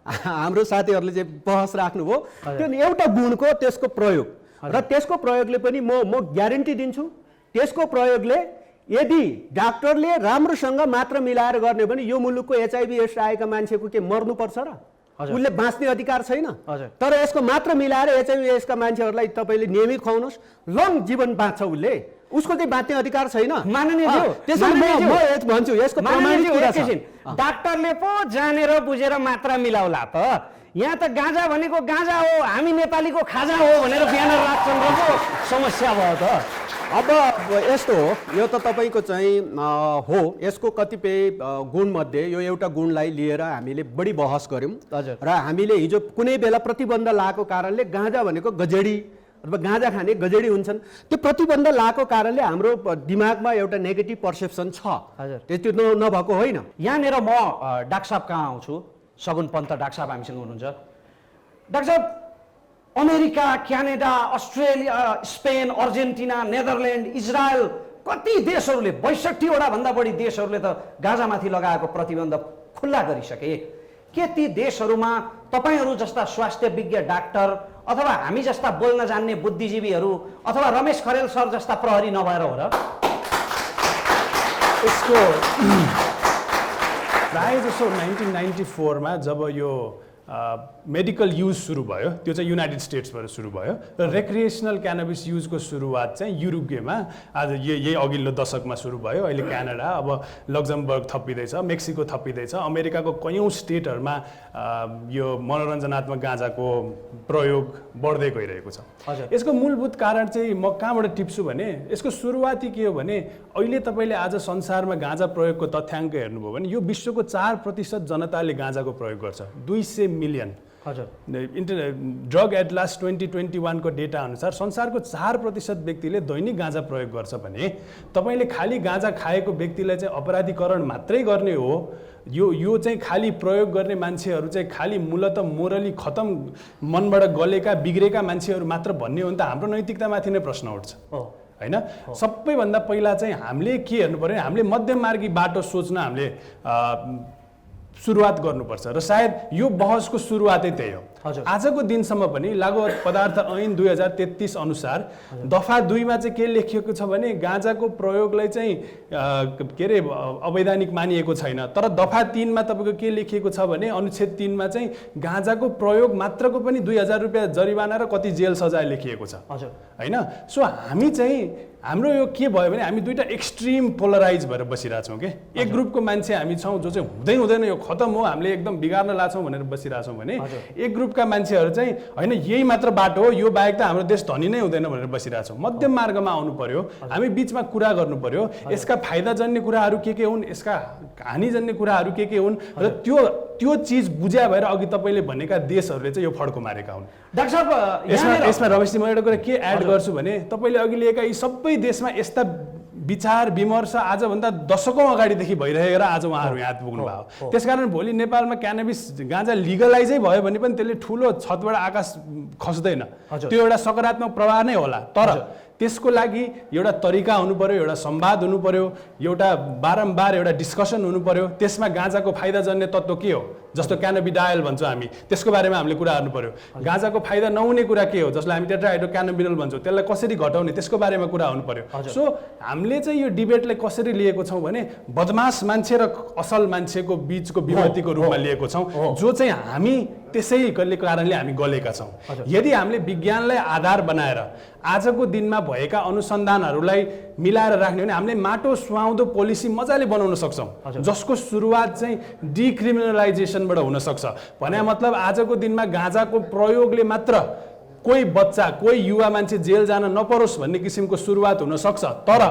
हाम्रो साथीहरूले चाहिँ बहस राख्नुभयो, त्यो एउटा गुणको त्यसको प्रयोग र त्यसको प्रयोगले पनि म ग्यारेन्टी दिन्छु, त्यसको प्रयोगले यदि डाक्टरले राम्रोसँग मात्र मिलाएर गर्ने भने यो मुलुकको HIV एड्स आएका मान्छेको के मर्नुपर्छ र? उसले बाँच्ने अधिकार छैन। तर यसको मात्र मिलाएर HIV एड्सका मान्छेहरूलाई तपाईँले नियमित खुवाउनुहोस्, लङ जीवन बाँच्छ उसले। उसको चाहिँ बाँच्ने अधिकार छैन। माननीयज्यू, त्यसो म यति भन्छु यसको प्रमाणित कुरा छ। डाक्टरले पो जानेर बुझेर मात्रा मिलाउला त। यहाँ त गाँजा भनेको गाँजा हो, हामी नेपालीको खाजा हो भनेर बिहान राख्छन् र पो समस्या भयो त। अब यस्तो हो, यो त तपाईँको चाहिँ हो, यसको कतिपय गुणमध्ये यो एउटा गुणलाई लिएर हामीले बढी बहस गऱ्यौँ। हजुर। र हामीले हिजो कुनै बेला प्रतिबन्ध लगाएको कारणले गाँजा भनेको गजेडी अथवा गाँजा खाने गजेडी हुन्छन्, त्यो प्रतिबन्ध लगाएको कारणले हाम्रो दिमागमा एउटा नेगेटिभ पर्सेप्सन छ। हजुर। त्यो नभएको होइन। यहाँनिर म डाक्टर साहब कहाँ आउँछु, सगुन पन्त डाक्टर साहब हामीसँग हुनुहुन्छ। डाक्टर साहब, America, Canada, Australia, Spain, Argentina, Netherlands, Israel, कति देशहरूले 62वटा भन्दा बढी देशहरूले त गाँजामाथि लगाएको प्रतिबन्ध खुल्ला गरिसके। के ती देशहरूमा तपाईँहरू जस्ता स्वास्थ्य विज्ञ डाक्टर अथवा हामी जस्ता बोल्न जान्ने बुद्धिजीवीहरू अथवा रमेश खरेल सर जस्ता प्रहरी नभएर हो र? यसको प्रायः जसो 1994 मा जब यो मेडिकल युज सुरु भयो, त्यो चाहिँ युनाइटेड स्टेट्सबाट सुरु भयो र रेक्रिएसनल क्यानाबिस युजको सुरुवात चाहिँ युरोपमा आज यही अघिल्लो दशकमा सुरु भयो। अहिले क्यानाडा, अब लक्जमबर्ग थपिँदैछ, मेक्सिको थपिँदैछ, अमेरिकाको कयौँ स्टेटहरूमा यो मनोरञ्जनात्मक गाँजाको प्रयोग बढ्दै गइरहेको छ। यसको मूलभूत कारण चाहिँ म कहाँबाट टिप्छु भने, यसको सुरुवाती के हो भने, अहिले तपाईँले आज संसारमा गाँजा प्रयोगको तथ्याङ्क हेर्नुभयो भने यो विश्वको 4% जनताले गाँजाको प्रयोग गर्छ, 200 मिलियन। हजुर। ड्रग एटलास 2021 को डेटा अनुसार संसारको 4% व्यक्तिले दैनिक गाँजा प्रयोग गर्छ भने तपाईँले खाली गाँजा खाएको व्यक्तिलाई चाहिँ अपराधीकरण मात्रै गर्ने हो, यो चाहिँ खाली प्रयोग गर्ने मान्छेहरू चाहिँ खाली मूलत मोरली खतम मनबाट गलेका बिग्रेका मान्छेहरू मात्र भन्ने हो भने त हाम्रो नैतिकतामाथि नै प्रश्न उठ्छ हैन। सबैभन्दा पहिला चाहिँ हामीले के हेर्नु पर्यो, हामीले मध्यममार्गी बाटो सोच्न हामीले सुरुवात गर्नुपर्छ र सायद यो बहसको सुरुवातै त्यही हो। आजको दिनसम्म पनि लागू पदार्थ ऐन 2033 अनुसार दफा 2 मा चाहिँ के लेखिएको छ भने गाँजाको प्रयोगलाई चाहिँ के रे अवैधानिक मानिएको छैन, तर दफा 3 मा तपाईको के लेखिएको छ भने अनुच्छेद 3 मा चाहिँ गाँजाको प्रयोग मात्रको पनि 2000 रुपैयाँ जरिवाना र कति जेल सजाय लेखिएको छ हैन। सो हामी चाहिँ हाम्रो यो के भयो भने हामी दुईटा एक्सट्रिम पोलराइज भएर बसिरहेछौँ के। एक ग्रुपको मान्छे हामी छौँ जो चाहिँ हुँदैन यो खतम हो, हामीले एकदम बिगार्न लाछौँ भनेर बसिरहेछौँ भने एक ग्रुपका मान्छेहरू चाहिँ हैन यही मात्र बाटो हो, यो बाहेक त हाम्रो देश धनी नै हुँदैन भनेर बसिरहेछौँ। मध्यम मार्गमा आउनु पर्यो, हामी बिचमा कुरा गर्नु पर्यो, यसका फाइदाजन्य कुराहरू के हुन्, यसका हानिजन्य कुराहरू के हुन् र त्यो चिज बुझ्या भएर अघि तपाईँले भनेका देशहरूले चाहिँ यो फड्को मारेका हुन्। डाक्टर साहब यसमा रमेशजी म एउटा कुरा के एड गर्छु भने तपाईँले अघि लिएका यी सबै देशमा यस्ता विचार विमर्श आजभन्दा दशकौँ अगाडिदेखि भइरहेर आज उहाँहरू यहाँ पुग्नु भयो। त्यसकारण भोलि नेपालमा क्यानाबिस गाँजा लिगलाइजै भयो भने पनि त्यसले ठुलो छतबाट आकाश खस्दैन, त्यो एउटा सकारात्मक प्रभाव नै होला। तर त्यसको लागि एउटा तरिका हुनु पर्यो, एउटा संवाद हुनु पर्यो, एउटा बारम्बार एउटा डिस्कसन हुनु पर्यो। त्यसमा गाँजाको फाइदाजन्य तत्त्व के हो, जस्तो क्यानाबिडायल भन्छौँ हामी, त्यसको बारेमा हामीले कुरा गर्नु पर्यो। गाँजाको फाइदा नहुने कुरा के हो, जसलाई हामी टेट्राहाइड्रोक्यानाबिनोल भन्छौँ, त्यसलाई कसरी घटाउने, त्यसको बारेमा कुरा हुनु पर्यो। सो हामीले चाहिँ यो डिबेटलाई कसरी लिएको छौँ भने बदमास मान्छे र असल मान्छेको बिचको विमतिको रूपमा लिएको छौँ, जो चाहिँ हामी त्यसै कारणले हामी गलेका छौँ। यदि हामीले विज्ञानलाई आधार बनाएर आजको दिनमा भएका अनुसन्धानहरूलाई मिलाएर राख्ने भने हामीले माटो सुहाउँदो पोलिसी मजाले बनाउन सक्छौँ, जसको सुरुवात चाहिँ डिक्रिमिनलाइजेसनबाट हुन सक्छ। भने मतलब आजको दिनमा गाँजाको प्रयोगले मात्र कोही बच्चा कोही युवा मान्छे जेल जान नपरोस् भन्ने किसिमको सुरुवात हुन सक्छ। तर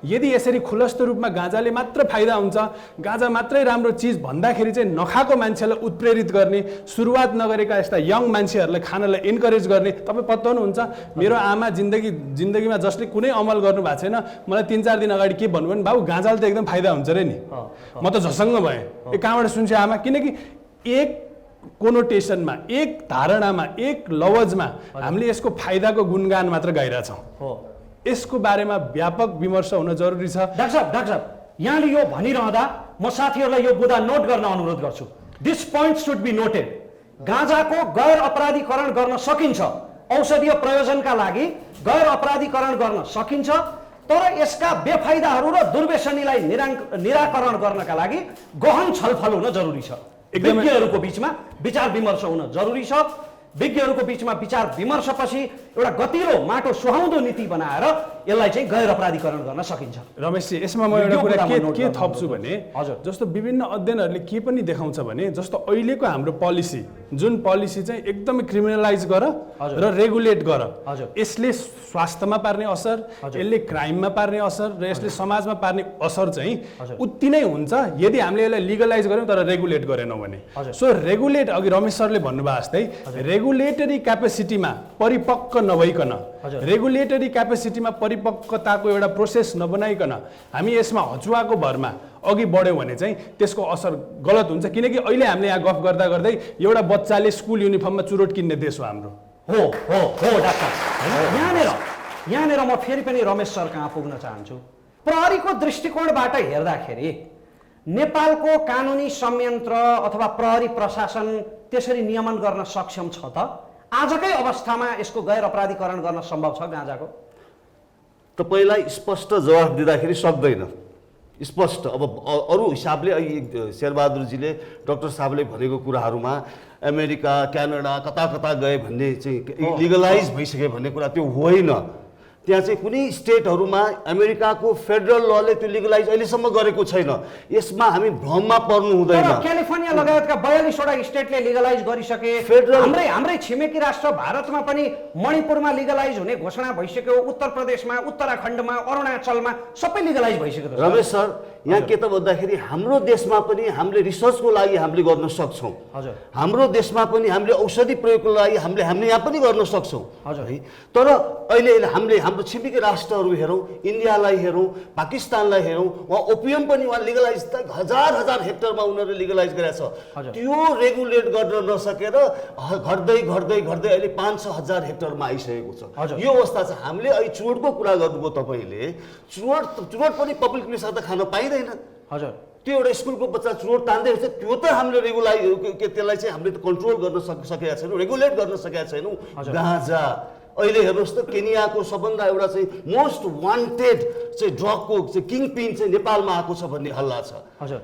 यदि यसरी खुलस्त रूपमा गाँजाले मात्र फाइदा हुन्छ, गाँजा मात्रै राम्रो चिज भन्दाखेरि चाहिँ नखाएको मान्छेलाई उत्प्रेरित गर्ने, सुरुवात नगरेका यस्ता यङ मान्छेहरूलाई खानलाई इन्करेज गर्ने। तपाईँ पत्ताउनुहुन्छ, मेरो आमा जिन्दगीमा जसले कुनै अमल गर्नु भएको छैन, मलाई 3-4 दिन अगाडि के भन्नु भने बाबु गाँजाले त एकदम फाइदा हुन्छ रे नि। म त झसङ्ग भएँ, कहाँबाट सुन्छु आमा, किनकि एक कोनोटेसनमा, एक धारणामा, एक लवजमा हामीले यसको फाइदाको गुणगान मात्र गाइरहेछौँ। यसको बारेमा व्यापक विमर्श हुन जरुरी छ। डाक्टर साहब यहाँले यो भनिरहँदा म साथीहरूलाई यो बुदा नोट गर्न अनुरोध गर्छु। This point should be noted. गाँजाको गैर अपराधीकरण गर्न सकिन्छ, औषधीय प्रयोजनका लागि गैर अपराधीकरण गर्न सकिन्छ, तर यसका बेफाइदाहरू र दुर्व्यसनीलाई निराकरण गर्नका लागि गहन छलफल हुन जरुरी छ। व्यक्तिहरूको बीचमा विचार विमर्श हुन जरुरी छ। विज्ञहरूको बिचमा विचार विमर्शपछि एउटा गतिलो माटो सुहाउँदो नीति बनाएर यसलाई चाहिँ गैर अपराधीकरण गर्न सकिन्छ। रमेशजी, यसमा म एउटा यो कुरा कुरामा नोट के गर्नु थप्छु भने हजुर। जस्तो विभिन्न अध्ययनहरूले के पनि देखाउँछ भने जस्तो अहिलेको हाम्रो पोलिसी, जुन पोलिसी चाहिँ एकदमै क्रिमिनलाइज गर हजुर। र रेगुलेट गर, हजुर। यसले स्वास्थ्यमा पार्ने असर, यसले क्राइममा पार्ने असर र यसले समाजमा पार्ने असर चाहिँ हजुर। उति नै हुन्छ यदि हामीले यसलाई लिगलाइज गर्यौँ तर रेगुलेट गरेनौँ भने। हजुर। सो रेगुलेट, अघि रमेश सरले भन्नुभयो जस्तै रेगुलेटरी क्यापेसिटीमा परिपक्व नभइकन, हजुर। रेगुलेटरी क्यापेसिटीमा परिपक्वताको एउटा प्रोसेस नबनाइकन हामी यसमा हचुवाको भरमा अघि बढ्यौँ भने चाहिँ त्यसको असर गलत हुन्छ। किनकि अहिले हामीले यहाँ गफ गर्दा गर्दै एउटा बच्चाले स्कुल युनिफर्ममा चुरोट किन्ने देश हो हाम्रो। हो हो हो डाक्टर, यहाँनिर म फेरि पनि रमेश सर कहाँ पुग्न चाहन्छु। प्रहरीको दृष्टिकोणबाट हेर्दाखेरि नेपालको कानुनी संयन्त्र अथवा प्रहरी प्रशासन त्यसरी नियमन गर्न सक्षम छ त? आजकै अवस्थामा यसको गैर अपराधीकरण गर्न सम्भव छ गाँजाको? तपाईँलाई स्पष्ट जवाफ दिँदाखेरि सक्दैन। स्पष्ट अब अरू हिसाबले अहिले शेरबहादुरजीले डाक्टर साहबले भनेको कुराहरूमा अमेरिका क्यानाडा कता कता गए भन्ने चाहिँ लिगलाइज भइसक्यो भन्ने कुरा त्यो होइन। त्यहाँ चाहिँ कुनै स्टेटहरूमा अमेरिकाको फेडरल लले त्यो लिगलाइज अहिलेसम्म गरेको छैन। यसमा हामी भ्रममा पर्नु हुँदैन। क्यालिफोर्निया लगायतका 42वटा स्टेटले लिगलाइज गरिसके। हाम्रै छिमेकी राष्ट्र भारतमा पनि मणिपुरमा लिगलाइज हुने घोषणा भइसक्यो, उत्तर प्रदेशमा, उत्तराखण्डमा, अरुणाचलमा सबै लिगलाइज भइसक्यो। रमेश सर, यहाँ के त भन्दाखेरि हाम्रो देशमा पनि हामीले रिसर्चको लागि हामीले गर्न सक्छौँ। हजुर। हाम्रो देशमा पनि हामीले औषधि प्रयोगको लागि हामीले यहाँ पनि गर्न सक्छौँ। हजुर। है, तर अहिले हामीले हाम्रो छिमेकी राष्ट्रहरू हेरौँ, इन्डियालाई हेरौँ, पाकिस्तानलाई हेरौँ, वहाँ ओपियम पनि वहाँ लिगलाइज हजार हेक्टरमा उनीहरूले लिगलाइज गरेछ। त्यो रेगुलेट गर्न नसकेर घट्दै घट्दै घट्दै अहिले 500,000 हेक्टरमा आइसकेको छ। यो अवस्था छ। हामीले अहिले चुरोटको कुरा गर्नुभयो तपाईँले, चुरोट पनि पब्लिकले साथ खान पाइँदैन। हजुर। त्यो एउटा स्कुलको बच्चा चुरोट तान्दै हुन्छ, त्यो त हामीले रेगुलाइज त्यसलाई चाहिँ हामीले कन्ट्रोल गर्न सकेका छैनौँ, रेगुलेट गर्न सकेका छैनौँ। गाँजा अहिले हेर्नुहोस् त, केनियाको सबभन्दा एउटा चाहिँ मोस्ट वान्टेड चाहिँ ड्रगको चाहिँ किङ पिन चाहिँ नेपालमा आएको छ भन्ने हल्ला छ।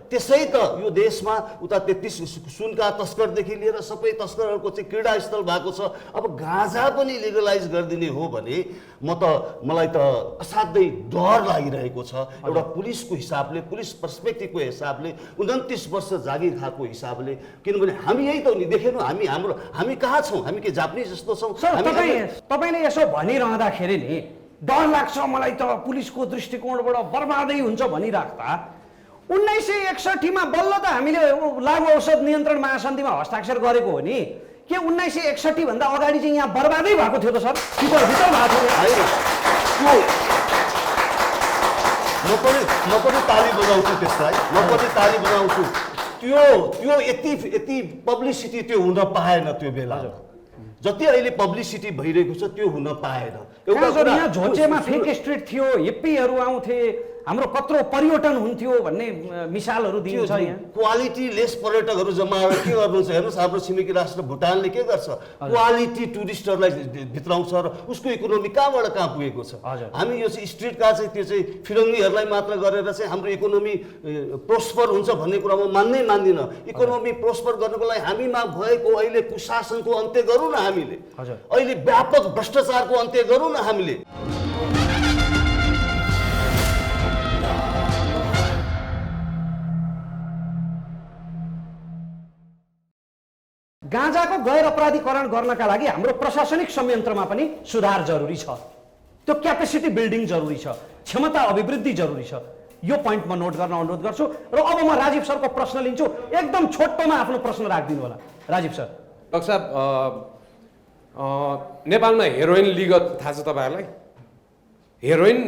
त्यसै त यो देशमा उता 33 सुनका तस्करदेखि लिएर सबै तस्करहरूको चाहिँ क्रीडास्थल भएको छ। अब गाँजा पनि लिगलाइज गरिदिने हो भने मलाई त असाध्यै डर लागिरहेको छ। एउटा पुलिसको हिसाबले, पुलिस पर्सपेक्टिभको हिसाबले, 29 वर्ष जागिर खाएको हिसाबले, किनभने हामी यही त नि देखेनौँ। हामी कहाँ छौँ? हामी के जापानिज जस्तो छौँ? तपाईँले यसो भनिरहँदाखेरि नि डर लाग्छ मलाई त पुलिसको दृष्टिकोणबाट बर्बादै हुन्छ भनिराख्दा 1961 मा बल्ल त हामीले लागु औषध नियन्त्रण महासन्धिमा हस्ताक्षर गरेको हो नि। के 1961 भन्दा अगाडि चाहिँ यहाँ बर्बादै भएको थियो त सर? भित्र भएको थियो। म पनि ताली बजाउँछु त्यसलाई, म पनि ताली बजाउँछु। त्यो यति पब्लिसिटी त्यो हुन पाएन। त्यो बेला जति अहिले पब्लिसिटी भइरहेको छ त्यो हुन पाएन। यहाँ झोचेमा फेक स्ट्रिट थियो, हिप्पीहरू आउँथे, हाम्रो कत्रो पर्यटन हुन्थ्यो भन्ने मिसालहरू दिन्छ। यहाँ क्वालिटी लेस पर्यटकहरू जमाएर के गर्नुहुन्छ हेर्नुहोस्। हाम्रो छिमेकी राष्ट्र भुटानले के गर्छ? क्वालिटी टुरिस्टहरूलाई भित्राउँछ र उसको इकोनोमी कहाँबाट कहाँ पुगेको छ। हामी यो चाहिँ स्ट्रिटका चाहिँ त्यो चाहिँ फिरङ्गीहरूलाई मात्र गरेर चाहिँ हाम्रो इकोनोमी प्रोस्पर हुन्छ भन्ने कुरा म मान्दिनँ। इकोनोमी प्रोस्पर गर्नको लागि हामीमा भएको अहिले कुशासनको अन्त्य गरौँ न हामीले। अहिले व्यापक भ्रष्टाचारको अन्त्य गरौँ न हामीले। गाँजाको गैर अपराधीकरण गर्नका लागि हाम्रो प्रशासनिक संयन्त्रमा पनि सुधार जरुरी छ। त्यो क्यापेसिटी बिल्डिङ जरुरी छ, क्षमता अभिवृद्धि जरुरी छ। यो पोइन्ट म नोट गर्न अनुरोध गर्छु। र अब म राजीव सरको प्रश्न लिन्छु। एकदम छोटोमा आफ्नो प्रश्न राखिदिनु होला राजीव सर। डाक्टर साहब, नेपालमा हेरोइन लिगत थाहा छ तपाईँहरूलाई? हेरोइन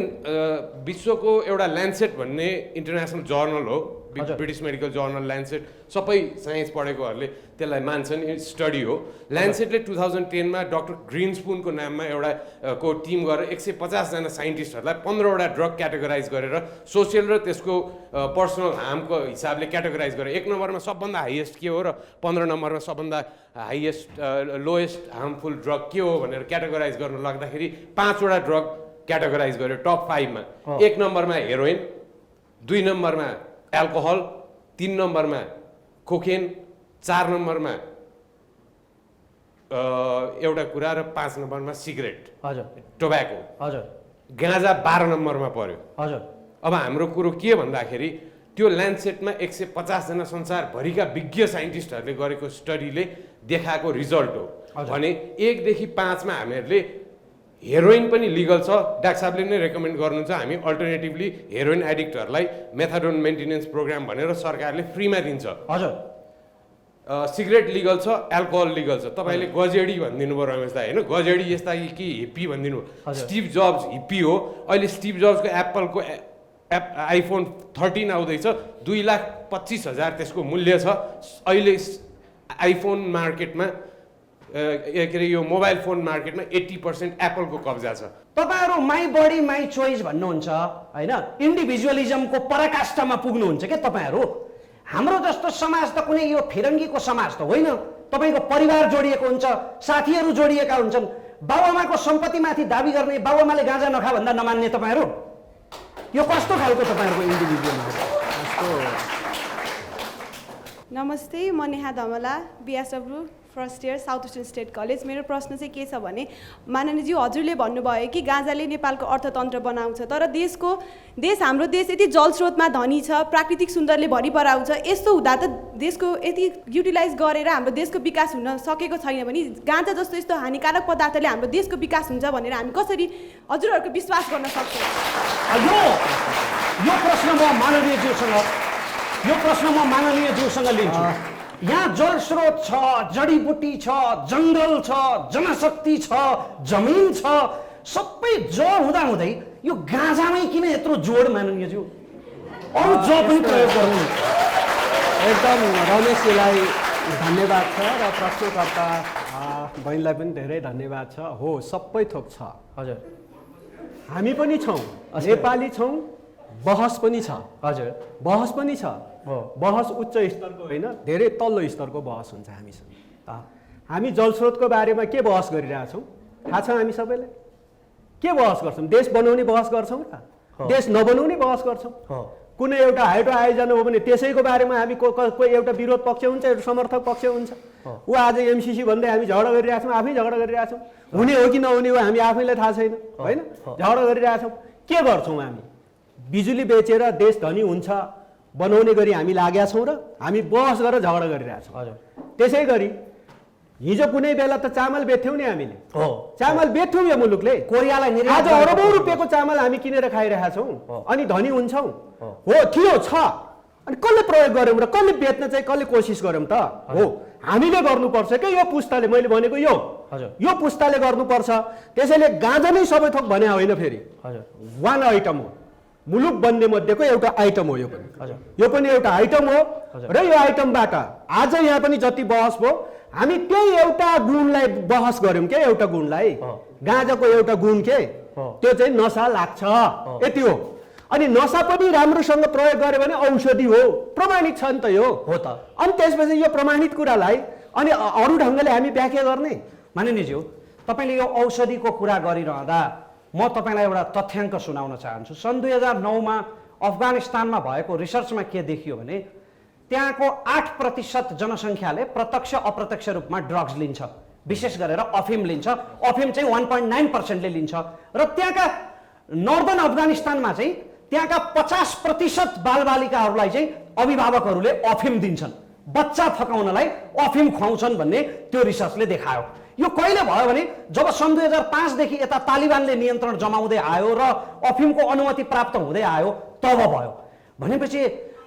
विश्वको एउटा ल्यान्सेट भन्ने इन्टरनेसनल जर्नल हो, ब्रिटिस मेडिकल जर्नल ल्यान्सेट। सबै साइन्स पढेकोहरूले त्यसलाई मान्छन्, स्टडी हो। ल्यान्सेटले 2010 मा डाक्टर ग्रिन्सपुनको नाममा एउटा टिम गरेर 150 जना साइन्टिस्टहरूलाई 15वटा ड्रग क्याटेगोराइज गरेर सोसियल र त्यसको पर्सनल हार्मको हिसाबले क्याटेगोराइज गरेर 1 नम्बरमा सबभन्दा हाइएस्ट के हो र 15 नम्बरमा सबभन्दा हाइएस्ट लोएस्ट हार्मफुल ड्रग के हो भनेर क्याटेगोराइज गर्न लाग्दाखेरि 5वटा ड्रग क्याटेगोराइज गर्यो टप 5 मा। 1 नम्बरमा हेरोइन, 2 नम्बरमा एल्कोहल, 3 नम्बरमा कोकेन, 4 नम्बरमा एउटा कुरा र 5 नम्बरमा सिगरेट हजुर टोब्याको हजुर गाँजा 12 नम्बरमा पर्यो। हजुर अब हाम्रो कुरो के भन्दाखेरि त्यो ल्यान्डसेटमा 150 जना संसारभरिका विज्ञ साइन्टिस्टहरूले गरेको स्टडीले देखाएको रिजल्ट हो भने 1 देखि 5 मा हामीहरूले हेरोइन पनि लिगल छ। डाक्टर साहबले नै रेकमेन्ड गर्नुहुन्छ हामी अल्टरनेटिभली हेरोइन एडिक्टहरूलाई मेथाडोन मेन्टेनेन्स प्रोग्राम भनेर सरकारले फ्रीमा दिन्छ। हजुर सिगरेट लिगल छ, एल्कोहल लिगल छ। तपाईँले गजेडी भनिदिनु भयो रमेश दाइ, होइन गजेडी यस्ता कि हिप्पी भनिदिनु भयो। स्टिभ जब्स हिप्पी हो। अहिले स्टिभ जब्सको एप्पलको आइफोन 13 आउँदैछ, 2,25,000 त्यसको मूल्य छ। अहिले आइफोन मार्केटमा के अरे यो मोबाइल फोन मार्केटमा 80% एप्पलको कब्जा छ। तपाईँहरू माई बडी माई चोइस भन्नुहुन्छ होइन, इन्डिभिजुअलिजमको पराकाष्ठमा पुग्नुहुन्छ क्या तपाईँहरू। हाम्रो जस्तो समाज त कुनै यो फिरङ्गीको समाज त होइन। तपाईँको परिवार जोडिएको हुन्छ, साथीहरू जोडिएका हुन्छन्। बाबुआमाको सम्पत्तिमाथि दाबी गर्ने, बाबुआमाले गाँजा नखा भन्दा नमान्ने तपाईँहरू, यो कस्तो खालको तपाईँहरूको इन्डिभिजुअलिजम? नमस्ते, म Neha Dhamala, BSW first year South western state College. मेरो प्रश्न चाहिँ के छ भने माननीयज्यू हजुरले भन्नुभयो कि गाँजाले नेपालको अर्थतन्त्र बनाउँछ, तर हाम्रो देश यति जलस्रोतमा धनी छ, प्राकृतिक सुन्दरले भरिपराउँछ। यस्तो हुँदा त देशको यति युटिलाइज गरेर हाम्रो देशको विकास हुन सकेको छैन भने गाँजा जस्तो यस्तो हानिकारक पदार्थले हाम्रो देशको विकास हुन्छ भनेर हामी कसरी हजुरहरूको विश्वास गर्न सक्छौँ? यो प्रश्न म माननीयज्यूसँग लिन्छु। यहाँ जलस्रोत छ, जडीबुटी छ, जङ्गल छ, जनशक्ति छ, जमिन छ, सबै ज हुँदाहुँदै यो गाँजामै किन यत्रो जोड माननीयज्यू? अरू ज पनि प्रयोग गर्नु। एकदम रमेशजीलाई धन्यवाद छ र प्रश्नकर्ता बहिनीलाई पनि धेरै धन्यवाद छ। हो, सबै थोक छ। हजुर हामी पनि छौँ, नेपाली छौँ, बहस पनि छ। हजुर बहस पनि छ। बहस उच्च स्तरको होइन, धेरै तल्लो स्तरको बहस हुन्छ हामीसँग। हामी जलस्रोतको बारेमा के बहस गरिरहेछौँ थाहा छ? हामी सबैलाई के बहस गर्छौँ? देश बनाउने बहस गर्छौँ र देश नबनाउने बहस गर्छौँ। कुनै एउटा हाइड्रो आयोजना हो भने त्यसैको बारेमा हामी कोही एउटा विरोध पक्ष हुन्छ, एउटा समर्थक पक्ष हुन्छ। ऊ आज एमसिसी भन्दै हामी झगडा गरिरहेछौँ, आफै झगडा गरिरहेछौँ। हुने हो कि नहुने हो हामी आफैलाई थाहा छैन, होइन? झगडा गरिरहेछौँ। के गर्छौँ हामी? बिजुली बेचेर देश धनी हुन्छ बनाउने गरी हामी लागेका छौँ र हामी बहस गरेर झगडा गरिरहेछौँ। त्यसै गरी हिजो कुनै बेला त चामल बेच्थ्यौँ नि हामीले, चामल बेच्थ्यौँ यो मुलुकले। कोरियालाई आज अरबौँ रुपियाँको चामल हामी किनेर खाइरहेका छौँ अनि धनी हुन्छौँ। हो, थियो, छ। अनि कसले प्रयोग गऱ्यौँ र कसले बेच्न चाहिँ कसले कोसिस गऱ्यौँ त? हो, हामीले गर्नुपर्छ क्या। यो पुस्ताले, मैले भनेको यो पुस्ताले गर्नुपर्छ। त्यसैले गाँजा नै सबै थोक भने होइन, फेरि वान आइटम हो, मुलुक बन्ने मध्येको एउटा आइटम हो। यो पनि एउटा आइटम हो र यो आइटमबाट आज यहाँ पनि जति बहस भयो हामी त्यही एउटा गुणलाई बहस गऱ्यौँ क्या। एउटा गुणलाई, गाँजाको एउटा गुण के, त्यो चाहिँ नसा लाग्छ, यति हो। अनि नसा पनि राम्रोसँग प्रयोग गर्यो भने औषधि हो, प्रमाणित छ नि त यो। हो त। अनि त्यसपछि यो प्रमाणित कुरालाई अनि अरू ढङ्गले हामी व्याख्या गर्ने? माननीयज्यू, तपाईँले यो औषधिको कुरा गरिरहँदा म तपाईँलाई एउटा तथ्याङ्क सुनाउन चाहन्छु। सन् 2009मा अफगानिस्तानमा भएको रिसर्चमा के देखियो भने त्यहाँको 8% जनसङ्ख्याले प्रत्यक्ष अप्रत्यक्ष रूपमा ड्रग्स लिन्छ, विशेष गरेर अफिम लिन्छ। अफिम चाहिँ 1.9%ले लिन्छ र त्यहाँका नर्दर्न अफगानिस्तानमा चाहिँ त्यहाँका 50% बालबालिकाहरूलाई चाहिँ अभिभावकहरूले अफिम दिन्छन्, बच्चा फकाउनलाई अफिम खुवाउँछन् भन्ने त्यो रिसर्चले देखायो। यो कहिले भयो भने जब सन् 2005 देखि यता तालिबानले नियन्त्रण जमाउँदै आयो र अफिमको अनुमति प्राप्त हुँदै आयो, तब भयो। भनेपछि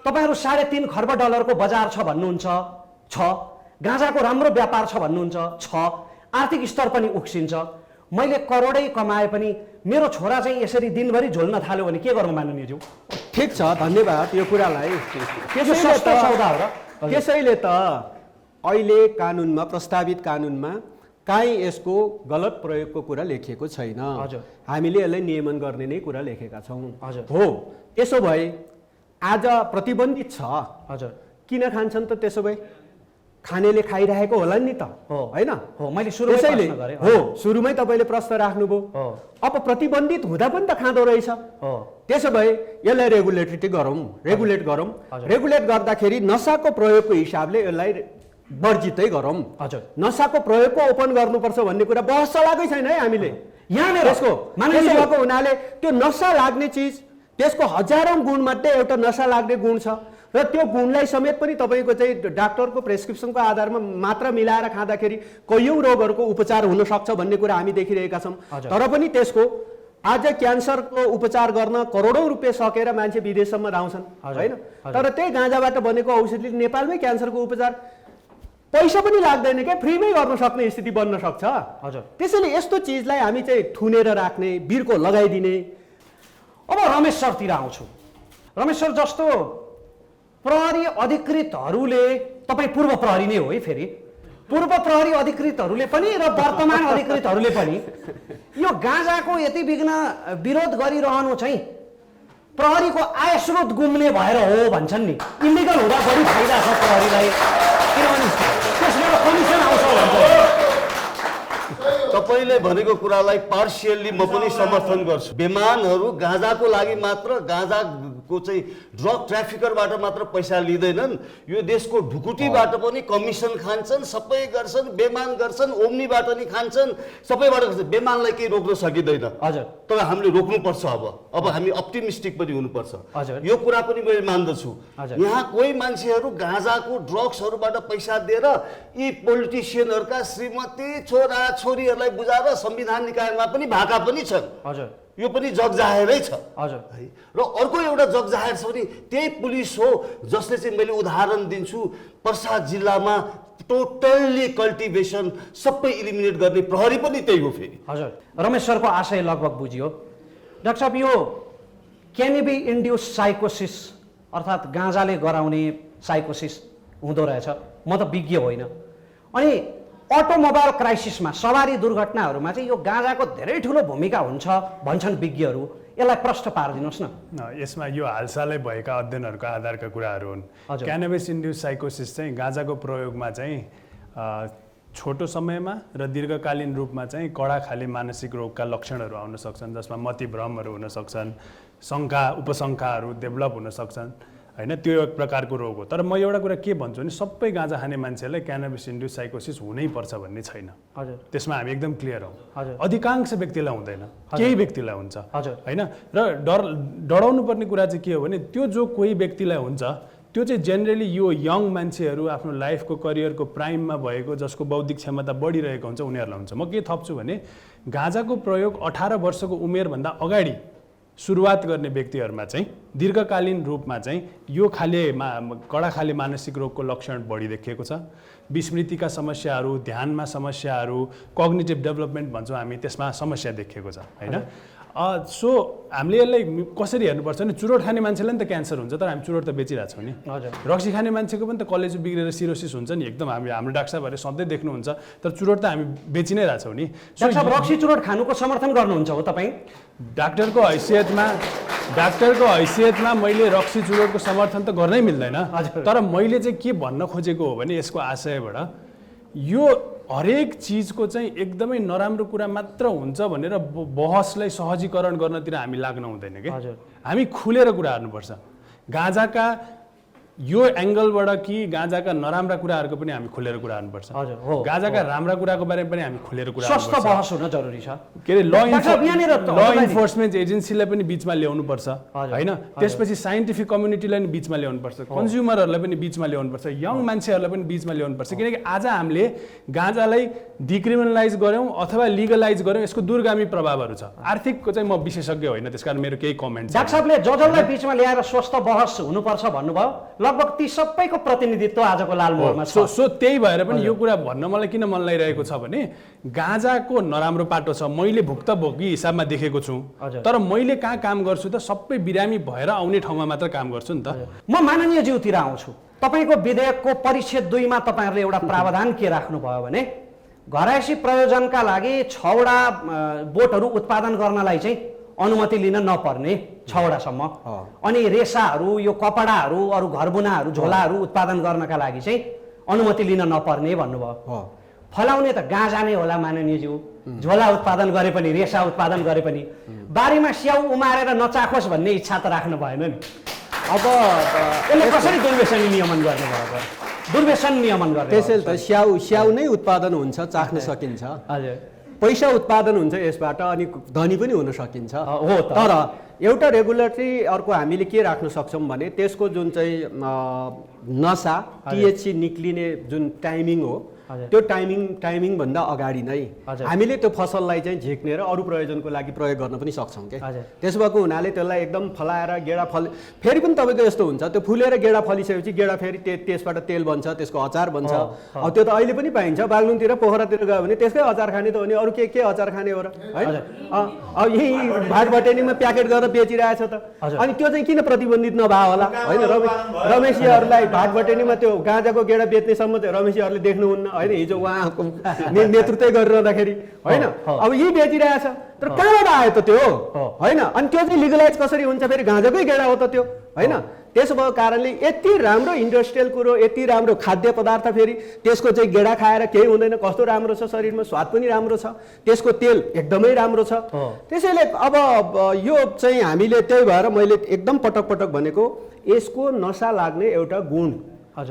तपाईँहरू $3.5 खर्ब डलरको बजार छ भन्नुहुन्छ, छ। गाँजाको राम्रो व्यापार छ भन्नुहुन्छ, छ। आर्थिक स्तर पनि उक्सिन्छ। मैले करोडै कमाए पनि मेरो छोरा चाहिँ यसरी दिनभरि झोल्न थाल्यो भने के गर्नु माननीयज्यू? ठिक छ, धन्यवाद यो कुरालाई। त्यसैले त अहिले कानुनमा, प्रस्तावित कानुनमा काहीँ यसको गलत प्रयोगको कुरा लेखिएको छैन। हामीले यसलाई नियमन गर्ने नै कुरा लेखेका छौँ। हो, त्यसो भए आज प्रतिबन्धित छ। किन खान्छन् त? त्यसो भए खानेले खाइरहेको होला नि त, होइन? मैले सुरुमै तपाईँले प्रश्न राख्नुभयो। अब प्रतिबन्धित हुँदा पनि त खाँदो रहेछ। त्यसो भए यसलाई रेगुलेट गरौँ। रेगुलेट गर्दाखेरि नसाको प्रयोगको हिसाबले यसलाई वर्जितै गरौँ। हजुर। नसाको प्रयोगको ओपन गर्नुपर्छ भन्ने कुरा बहस चलाएकै छैन है हामीले। यहाँनिर त्यसको भएको हुनाले त्यो नसा लाग्ने चिज, त्यसको हजारौँ गुणमध्ये एउटा नसा लाग्ने गुण छ र त्यो गुणलाई समेत पनि तपाईँको चाहिँ डाक्टरको प्रेस्क्रिप्सनको आधारमा मात्रा मिलाएर खाँदाखेरि कैयौँ रोगहरूको उपचार हुन सक्छ भन्ने कुरा हामी देखिरहेका छौँ। तर पनि त्यसको आज क्यान्सरको उपचार गर्न करोडौँ रुपियाँ सकेर मान्छे विदेशसम्म धाउँछन् होइन। तर त्यही गाँजाबाट बनेको औषधिले नेपालमै क्यान्सरको उपचार पैसा पनि लाग्दैन क्या, फ्रीमै गर्न सक्ने स्थिति बन्न सक्छ। हजुर। त्यसैले यस्तो चिजलाई हामी चाहिँ थुनेर राख्ने, बिर्को लगाइदिने। अब रमेश सरतिर आउँछु। रमेश सर, जस्तो प्रहरी अधिकृतहरूले, तपाईँ पूर्व प्रहरी नै हो है, फेरि पूर्व प्रहरी अधिकृतहरूले पनि र वर्तमान अधिकृतहरूले पनि यो गाँजाको यति बिघ्न विरोध गरिरहनु चाहिँ प्रहरीको आय स्रोत गुम्ने भएर हो भन्छन् नि। इलिगल हुँदा बढी फाइदा छ प्रहरीलाई, किनभने त्यसबाट कमिसन आउँछ भन्छ। तपाईँले भनेको कुरालाई पार्सियल्ली म पनि समर्थन गर्छु। बेमानहरू गाँजाको लागि मात्र, गाँजाको चाहिँ ड्रग ट्राफिकरबाट मात्र पैसा लिँदैनन्, यो देशको ढुकुटीबाट पनि कमिसन खान्छन्, सबै गर्छन्, बेमान गर्छन्, ओम्नीबाट नि खान्छन्, सबैबाट गर्छन्। बेमानलाई केही रोक्न सकिँदैन। हजुर। तर हामीले रोक्नुपर्छ। अब हामी अप्टिमिस्टिक पनि हुनुपर्छ। हजुर। यो कुरा पनि मैले मान्दछु। हजुर। यहाँ कोही मान्छेहरू गाँजाको ड्रग्सहरूबाट पैसा दिएर यी पोलिटिसियनहरूका श्रीमती छोरा छोरीहरूलाई बुझाएर संविधान निकायमा पनि भाका पनि छन्। हजुर। यो पनि जगजाहेरै छ। हजुर। र अर्को एउटा जगजाहेर छ भने त्यही पुलिस हो जसले चाहिँ मैले उदाहरण दिन्छु, पर्सा जिल्लामा टोटल्ली कल्टिभेसन सबै इलिमिनेट गर्ने प्रहरी पनि त्यही हो फेरि। हजुर। रमेश सरको आशय लगभग बुझियो। डाक्टर साहब, यो क्यानेबी इन्ड्युस साइकोसिस अर्थात् गाँजाले गराउने साइकोसिस हुँदो रहेछ। म त विज्ञ होइन। अनि अटोमोबाइल क्राइसिसमा, सवारी दुर्घटनाहरूमा चाहिँ यो गाँजाको धेरै ठुलो भूमिका हुन्छ भन्छन् विज्ञहरू। यसलाई प्रश्न पारिदिनुहोस् न। यसमा यो हालसालै भएका अध्ययनहरूका आधारका कुराहरू हुन्। क्यानाबिस इन्ड्युस साइकोसिस चाहिँ गाँजाको प्रयोगमा चाहिँ छोटो समयमा र दीर्घकालीन रूपमा चाहिँ कडा खाली मानसिक रोगका लक्षणहरू आउन सक्छन्, जसमा मतिभ्रमहरू हुन सक्छन्, शङ्का उपशङ्काहरू डेभलप हुन सक्छन् होइन। त्यो एक प्रकारको रोग हो। तर म एउटा कुरा के भन्छु भने सबै गाँजा खाने मान्छेलाई क्यानाबिस इन्ड्युस साइकोसिस हुनैपर्छ भन्ने छैन। हजुर। त्यसमा हामी एकदम क्लियर हौँ। हजुर। अधिकांश व्यक्तिलाई हुँदैन, केही व्यक्तिलाई हुन्छ। हजुर। होइन। र डराउनु पर्ने कुरा चाहिँ के हो भने त्यो जो कोही व्यक्तिलाई हुन्छ त्यो चाहिँ जेनरली यो यङ मान्छेहरू आफ्नो लाइफको करियरको प्राइममा भएको, जसको बौद्धिक क्षमता बढिरहेको हुन्छ, उनीहरूलाई हुन्छ। म के थप्छु भने गाँजाको प्रयोग 18 वर्षको उमेरभन्दा अगाडि सुरुवात गर्ने व्यक्तिहरूमा चाहिँ दीर्घकालीन रूपमा चाहिँ यो कडा खाले मानसिक रोगको लक्षण बढी देखिएको छ। विस्मृतिका समस्याहरू, ध्यानमा समस्याहरू, कग्निटिभ डेभलपमेन्ट भन्छौँ हामी, त्यसमा समस्या देखिएको छ होइन। सो हामीले यसलाई कसरी हेर्नुपर्छ भने चुरोट खाने मान्छेलाई नि त क्यान्सर हुन्छ, तर हामी चुरोट त बेचिरहेको छौँ नि। हजुर। रक्सी खाने मान्छेको पनि त कलेजो बिग्रेर सिरोसिस हुन्छ नि, एकदम हाम्रो डाक्टर साहबहरूले सधैँ देख्नुहुन्छ। तर चुरोट त हामी बेचि नै रहेछौँ नि। डाक्टर साहब, रक्सी चुरोट खानुको समर्थन गर्नुहुन्छ हो तपाईँ? डाक्टरको हैसियतमा मैले रक्सी चुरोटको समर्थन त गर्नै मिल्दैन। तर मैले चाहिँ के भन्न खोजेको हो भने यसको आशयबाट यो हरेक चिजको चाहिँ एकदमै नराम्रो कुरा मात्र हुन्छ भनेर बहसलाई सहजीकरण गर्नतिर हामी लाग्न हुँदैन कि। हामी खुलेर कुरा गर्नुपर्छ। गाँजाका यो एङ्गलबाट कि गाँजाका नराम्रा कुराहरूको पनि हामी खुलेर कुरा गर्नुपर्छ। गाँजाका राम्रा कुराको बारेमा पनि हामी खुलेर कुरा गर्नुपर्छ। स्वस्थ बहस हुन जरुरी छ। के अरे ल इन्फोर्समेन्ट एजेन्सीलाई पनि बिचमा ल्याउनुपर्छ होइन। त्यसपछि साइन्टिफिक कम्युनिटीलाई पनि बिचमा ल्याउनुपर्छ, कन्ज्युमरहरूलाई पनि बिचमा ल्याउनुपर्छ, यङ मान्छेहरूलाई पनि बिचमा ल्याउनुपर्छ। किनकि आज हामीले गाँजालाई डिक्रिमिनलाइज गऱ्यौँ अथवा लिगलाइज गऱ्यौँ, यसको दूरगामी प्रभावहरू छ। आर्थिकको चाहिँ म विशेषज्ञ होइन, त्यस कारण मेरो केही कमेन्ट। डाक्टर साहबले जजलाई बिचमा ल्याएर स्वस्थ बहस हुनुपर्छ भन्नुभयो, लगभग ती सबैको प्रतिनिधित्व आजको लालमोहरमा छ। सो त्यही भएर पनि यो कुरा भन्न मलाई किन मन लागिरहेको छ भने गाँजाको नराम्रो पाटो छ, मैले भुक्तभोगी हिसाबमा देखेको छु। तर मैले कहाँ काम गर्छु त सबै बिरामी भएर आउने ठाउँमा मात्र काम गर्छु नि त। म माननीय ज्यूतिर आउँछु। तपाईँको विधेयकको परिच्छेद 2 मा तपाईँहरूले एउटा प्रावधान के राख्नुभयो भने घरायसी प्रयोजनका लागि 6वटा बोटहरू उत्पादन गर्नलाई चाहिँ अनुमति लिन नपर्ने, 6वटासम्म। अनि रेसाहरू, यो कपडाहरू, अरू घरबुनाहरू, झोलाहरू उत्पादन गर्नका लागि चाहिँ अनुमति लिन नपर्ने भन्नुभयो। फलाउने त गाँजा नै होला माननीय ज्यू, झोला उत्पादन गरे पनि, रेसा उत्पादन गरे पनि, बारीमा स्याउ उमारेर नचाखोस् भन्ने इच्छा त राख्नु भएन नि। अब यसले कसरी दुर्व्यसनी नियमन गर्नुभयो? दुर्व्यसन नियमन गर्ने त्यसैले त स्याउ नै उत्पादन हुन्छ, चाख्न सकिन्छ। हजुर पैसा उत्पादन हुन्छ यसबाट अनि धनी पनि हुन सकिन्छ। हो त। तर एउटा रेगुलेटरी अर्को हामीले के राख्न सक्छौँ भने त्यसको जुन चाहिँ नसा THC निक्लिने जुन टाइमिङ हो त्यो टाइमिङ भन्दा अगाडि नै हामीले त्यो फसललाई चाहिँ झिक्ने र अरू प्रयोजनको लागि प्रयोग गर्न पनि सक्छौँ के। त्यसो भएको हुनाले त्यसलाई एकदम फलाएर गेडा फेरि पनि तपाईँको यस्तो हुन्छ त्यो फुलेर गेडा फलिसकेपछि गेडा फेरि त्यसबाट तेल बन्छ, त्यसको अचार बन्छ। अब त्यो त अहिले पनि पाइन्छ, बागलुङतिर पोखरातिर गयो भने त्यसकै अचार खाने त हो नि, अरू के अचार खाने हो र होइन। अब यही भाटबटेनीमा प्याकेट गरेर बेचिरहेछ त, अनि त्यो चाहिँ किन प्रतिबन्धित नभए होला होइन। रमेशजीहरूलाई भाटबटेनीमा त्यो गाँजाको गेडा बेच्नेसम्म चाहिँ रमेशजीहरूले देख्नुहुन्न होइन, हिजो उहाँको नेतृत्व गरिरहँदाखेरि होइन। अब यही बेचिरहेछ तर कहाँबाट आयो त त्यो होइन। अनि त्यो चाहिँ लिगलाइज कसरी हुन्छ, फेरि गाँजाकै गेडा हो त त्यो होइन। त्यसो भएको कारणले यति राम्रो इन्डस्ट्रियल कुरो, यति राम्रो खाद्य पदार्थ, फेरि त्यसको चाहिँ गेडा खाएर केही हुँदैन, कस्तो राम्रो छ शरीरमा, स्वाद पनि राम्रो छ, त्यसको तेल एकदमै राम्रो छ। त्यसैले अब यो चाहिँ हामीले त्यही भएर मैले एकदम पटक भनेको यसको नसा लाग्ने एउटा गुण,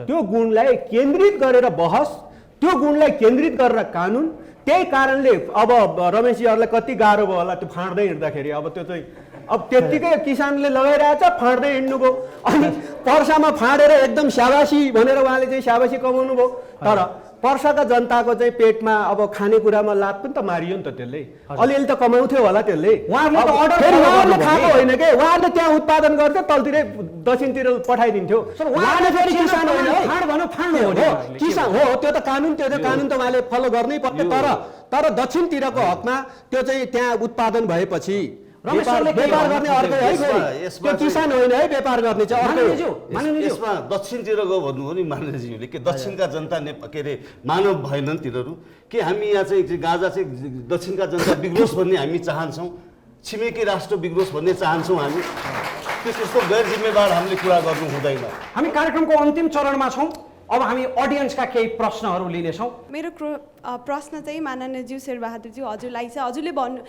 त्यो गुणलाई केन्द्रित गरेर बहस, त्यो गुणलाई केन्द्रित गरेर कानुन। त्यही कारणले अब रमेशजीहरूलाई कति गाह्रो भयो होला त्यो फाँड्दै हिँड्दाखेरि। अब त्यो चाहिँ अब त्यत्तिकै किसानले लगाइरहेछ, फाँड्दै हिँड्नुभयो, अनि पर्सामा फाँडेर एकदम स्याबासी भनेर उहाँले चाहिँ स्याबासी कमाउनु भयो। तर पर्साका जनताको चाहिँ पेटमा अब खानेकुरामा लात पनि त मारियो नि त त्यसले, अलिअलि त कमाउँथ्यो होला त्यसले। उहाँहरूले खाएको होइन के, उहाँहरूले त्यहाँ उत्पादन गर्थ्यो, तलतिरै दक्षिणतिर पठाइदिन्थ्यो। उहाँले फेरि किसान होइन है, किसान हो, त्यो त कानुन त उहाँले फलो गर्नै पर्थ्यो। तर दक्षिणतिरको हकमा त्यो चाहिँ त्यहाँ उत्पादन भएपछि व्यापार गर्ने अर्कै है, त्यो किसान होइन है, व्यापार गर्ने चाहिँ अर्कै। यसमा दक्षिणतिर गयो भन्नुभयो नि माननीयज्यूले, के दक्षिणका जनता के अरे मानव भएनन् तिनीहरू? के हामी यहाँ चाहिँ गाँजा चाहिँ दक्षिणका जनता बिग्रोस् भन्ने हामी चाहन्छौँ, छिमेकी राष्ट्र बिग्रोस् भन्ने चाहन्छौँ हामी? त्यस्तो गैर जिम्मेवार हामीले कुरा गर्नु हुँदैन। हामी कार्यक्रमको अन्तिम चरणमा छौँ, अब हामी अडियन्सका केही प्रश्नहरू लिनेछौँ। मेरो प्रश्न चाहिँ माननीयज्यू शेरबहादुरज्यू हजुरलाई छ। हजुरले भन्नु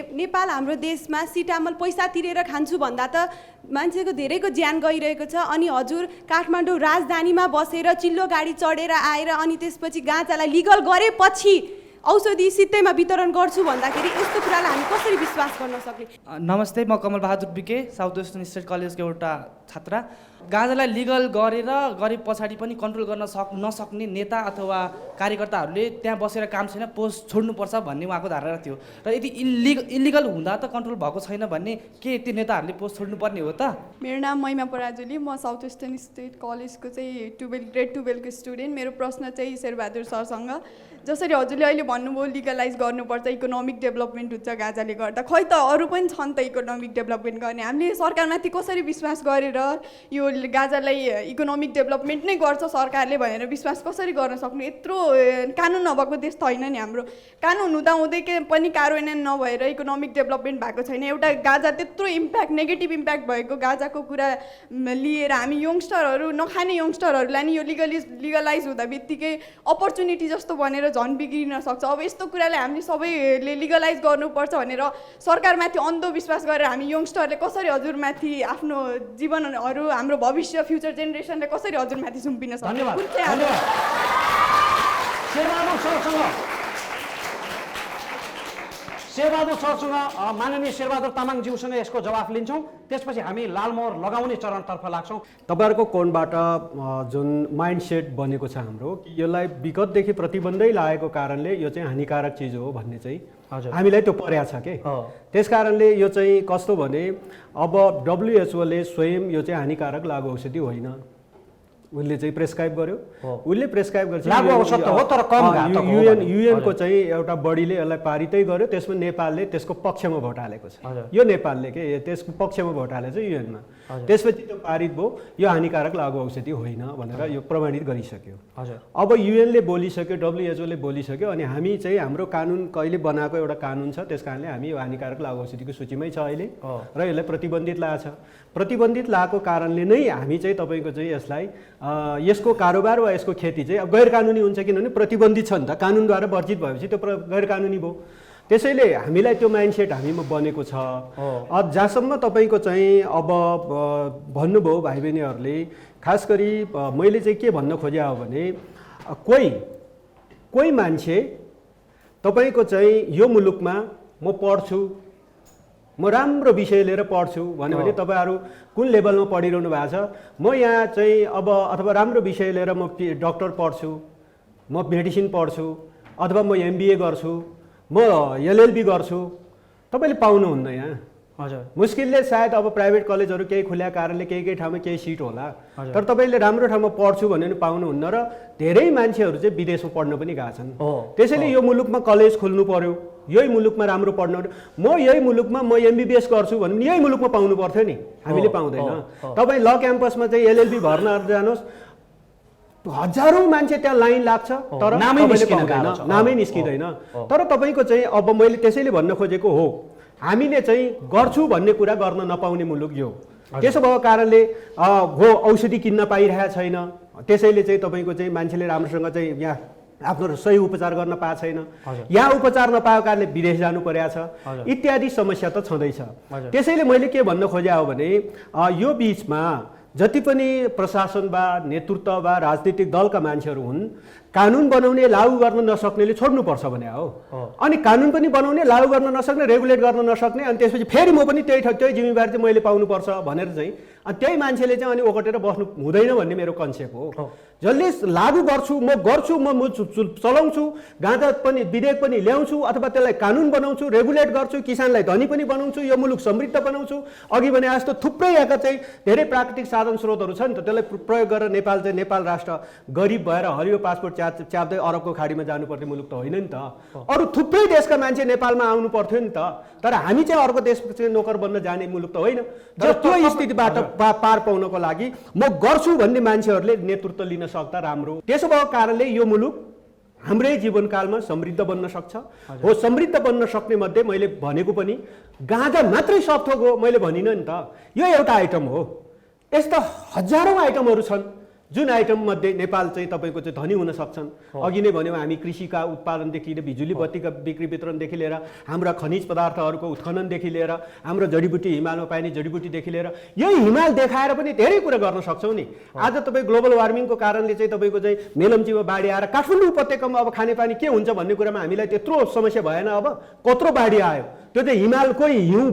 नेपाल हाम्रो देशमा सिटामल पैसा तिरेर खान्छु भन्दा त मान्छेको धेरैको ज्यान गइरहेको छ, अनि हजुर काठमाडौँ राजधानीमा बसेर चिल्लो गाडी चढेर आएर अनि त्यसपछि गाँजालाई लिगल गरेपछि औषधि सित्तैमा वितरण गर्छु भन्दाखेरि यस्तो कुरालाई हामी कसरी विश्वास गर्न सक्ने? नमस्ते, म कमल बहादुर बिके, साउथ वेस्टर्न स्टेट कलेजको एउटा छात्रा। गाँजालाई लिगल गरे पछाडि पनि कन्ट्रोल गर्न नसक्ने नेता अथवा कार्यकर्ताहरूले त्यहाँ बसेर काम छैन, पोस्ट छोड्नुपर्छ भन्ने उहाँको धारणा थियो। र यदि इलिगल हुँदा त कन्ट्रोल भएको छैन भन्ने के त्यो नेताहरूले पोस्ट छोड्नुपर्ने हो त? मेरो नाम महिमा पराजुली, म साउथ वेस्टर्न स्टेट कलेजको चाहिँ ग्रेड 12 को स्टुडेन्ट। मेरो प्रश्न चाहिँ शेरबहादुर सरसँग, जसरी हजुरले अहिले भन्नुभयो लिगलाइज गर्नुपर्छ, इकोनोमिक डेभलपमेन्ट हुन्छ गाँजाले गर्दा, खै त अरू पनि छन् त इकोनोमिक डेभलपमेन्ट गर्ने, हामीले सरकारमाथि कसरी विश्वास गरेर यो गाँजालाई इकोनोमिक डेभलपमेन्ट नै गर्छ सरकारले भनेर विश्वास कसरी गर्न सक्नु? यत्रो कानुन नभएको देश त होइन नि हाम्रो। कानुन हुँदाहुँदै पनि कार्यान्वयन नभएर इकोनोमिक डेभलपमेन्ट भएको छैन। एउटा गाँजा त्यत्रो इम्प्याक्ट, नेगेटिभ इम्प्याक्ट भएको गाँजाको कुरा लिएर हामी यङ्स्टरहरू, नखाने यङ्स्टरहरूलाई नि यो लिगलाइज हुँदा बित्तिकै अपर्च्युनिटी जस्तो बनेर झन् बिग्रिन सक्छ। अब यस्तो कुरालाई हामीले सबैले लिगलाइज गर्नुपर्छ भनेर सरकारमाथि अन्धविश्वास गरेर हामी यङ्स्टरले कसरी हजुरमाथि आफ्नो जीवनहरू, हाम्रो भविष्य, फ्युचर जेनेरेसनले कसरी हजुरमाथि सुम्पिन सक्छ? शेरबहादुर सरसँग माननीय शेरबहादुर तामाङज्यूसँग यसको जवाफ लिन्छौँ, त्यसपछि हामी लालमोहर लगाउने चरणतर्फ लाग्छौँ। तपाईँहरूको कोणबाट जुन माइन्डसेट बनेको छ हाम्रो, यसलाई विगतदेखि प्रतिबन्धै लागेको कारणले यो चाहिँ हानिकारक चिज हो भन्ने चाहिँ हामीलाई त्यो पर्या छ के। त्यस कारणले यो चाहिँ कस्तो भने अब WHO ले स्वयं यो चाहिँ हानिकारक लागु औषधि होइन, उसले चाहिँ प्रेस्क्राइब गर्यो, उसले प्रेस्क्राइब गर्छ, युएनको चाहिँ एउटा बडीले यसलाई पारितै गर्यो, त्यसमा नेपालले त्यसको पक्षमा भोट हालेको छ। यो नेपालले के त्यसको पक्षमा भोट हालेको छ युएनमा, त्यसपछि त्यो पारित भयो, यो हानिकारक लागु औषधि होइन भनेर यो प्रमाणित गरिसक्यो। अब युएनले बोलिसक्यो, WHO ले बोलिसक्यो, अनि हामी चाहिँ हाम्रो कानुन कहिले बनाएको एउटा कानुन छ, त्यस कारणले हामी यो हानिकारक लागु औषधिको सूचीमै छ अहिले, र यसलाई प्रतिबन्धित लागेको छ। प्रतिबन्धित लागेको कारणले नै हामी चाहिँ तपाईँको चाहिँ यसलाई यसको कारोबार वा यसको खेती चाहिँ अब गैर कानुनी हुन्छ, किनभने प्रतिबन्धित छ नि त, कानुनद्वारा वर्जित भएपछि त्यो गैर कानुनी भयो। त्यसैले हामीलाई त्यो माइन्डसेट हामीमा बनेको छ। जहाँसम्म तपाईँको चाहिँ अब भन्नुभयो भाइ बहिनीहरूले खास गरी मैले चाहिँ के भन्न खोजेँ हो भने कोही मान्छे तपाईँको चाहिँ यो मुलुकमा म पढ्छु, म राम्रो विषय लिएर पढ्छु भन्यो भने तपाईँहरू कुन लेभलमा पढिरहनु भएको छ, म यहाँ चाहिँ अब अथवा राम्रो विषय लिएर म डक्टर पढ्छु, म मेडिसिन पढ्छु, अथवा म MBA गर्छु, म LLB गर्छु, तपाईँले पाउनुहुन्न यहाँ। हजुर, मुस्किलले सायद अब प्राइभेट कलेजहरू केही खुल्या कारणले केही ठाउँमा केही सिट होला, तर तपाईँले राम्रो ठाउँमा पढ्छु भने पनि पाउनुहुन्न। र धेरै मान्छेहरू चाहिँ विदेशमा पढ्न पनि गएको छन्। त्यसैले यो मुलुकमा कलेज खोल्नु पर्यो, यही मुलुकमा राम्रो पढ्नु। म यही मुलुकमा म MBBS गर्छु भने पनि यही मुलुकमा पाउनु पर्थ्यो नि, हामीले पाउँदैन। तपाईँ ल क्याम्पसमा चाहिँ LLB भर्न जानुहोस्, हजारौँ मान्छे त्यहाँ लाइन लाग्छ, तर नामै निस्किँदैन। तर तपाईँको चाहिँ अब मैले त्यसैले भन्न खोजेको हो, हामीले चाहिँ गर्छु भन्ने कुरा गर्न नपाउने मुलुक यो। त्यसो भएको कारणले औषधि किन्न पाइरहेको छैन, त्यसैले चाहिँ तपाईँको चाहिँ मान्छेले राम्रोसँग चाहिँ यहाँ आफ्नो सही उपचार गर्न पाएको छैन, यहाँ उपचार नपाएको कारणले विदेश जानु परेको छ, इत्यादि समस्या त छँदैछ। त्यसैले मैले के भन्न खोजेँ हो भने यो बिचमा जति पनि प्रशासन वा नेतृत्व वा राजनीतिक दलका मान्छेहरू हुन्, कानुन बनाउने लागू गर्न नसक्नेले छोड्नुपर्छ भने हो। अनि कानुन पनि बनाउने लागू गर्न नसक्ने रेगुलेट गर्न नसक्ने, अनि त्यसपछि फेरि म पनि त्यही जिम्मेवारी चाहिँ मैले पाउनुपर्छ भनेर चाहिँ अनि त्यही मान्छेले चाहिँ अनि ओगटेर बस्नु हुँदैन भन्ने मेरो कन्सेप्ट हो। जसले लागू गर्छु म चलाउँछु, गाँजा पनि विधेयक पनि ल्याउँछु, अथवा त्यसलाई कानुन बनाउँछु, रेगुलेट गर्छु, किसानलाई धनी पनि बनाउँछु, यो मुलुक समृद्ध बनाउँछु। अघि भने जस्तो थुप्रै यहाँका चाहिँ धेरै प्राकृतिक साधन स्रोतहरू छ नि त, त्यसलाई प्रयोग गरेर नेपाल राष्ट्र गरिब भएर हरियो पासपोर्ट च्याप्दै अरबको खाडीमा जानुपर्ने मुलुक त होइन नि त। अरू थुप्रै देशका मान्छे नेपालमा आउनु पर्थ्यो नि त, तर हामी चाहिँ अर्को देशको नोकर बन्न जाने मुलुक त होइन। तर त्यो स्थितिबाट पार पाउनको लागि म गर्छु भन्ने मान्छेहरूले नेतृत्व लिन सक्दा राम्रो। त्यसो भएको कारणले यो मुलुक हाम्रै जीवनकालमा समृद्ध बन्न सक्छ। हो, समृद्ध बन्न सक्ने मध्ये मैले भनेको पनि गाँजा मात्रै सबथोक हो मैले भनिनँ नि त, यो एउटा आइटम हो। यस्ता हजारौँ आइटमहरू छन् जुन आइटम मध्ये नेपाल चाहिँ तपाईँको चाहिँ धनी हुन सक्छन्। अघि नै भन्यौँ हामी कृषिका उत्पादनदेखि लिएर बिजुली बत्तीका बिक्री वितरणदेखि लिएर हाम्रा खनिज पदार्थहरूको उत्खननदेखि लिएर हाम्रो जडीबुटी हिमालमा पाइने जडीबुटीदेखि लिएर यही हिमाल देखाएर पनि धेरै कुरा गर्न सक्छौँ नि। आज तपाईँ ग्लोबल वार्मिङको कारणले चाहिँ तपाईँको चाहिँ मेलम्चीमा बाढी आएर काठमाडौँ उपत्यकामा अब खानेपानी के हुन्छ भन्ने कुरामा हामीलाई त्यत्रो समस्या भएन। अब कत्रो बाढी आयो, त्यो चाहिँ हिमालकै हिउँ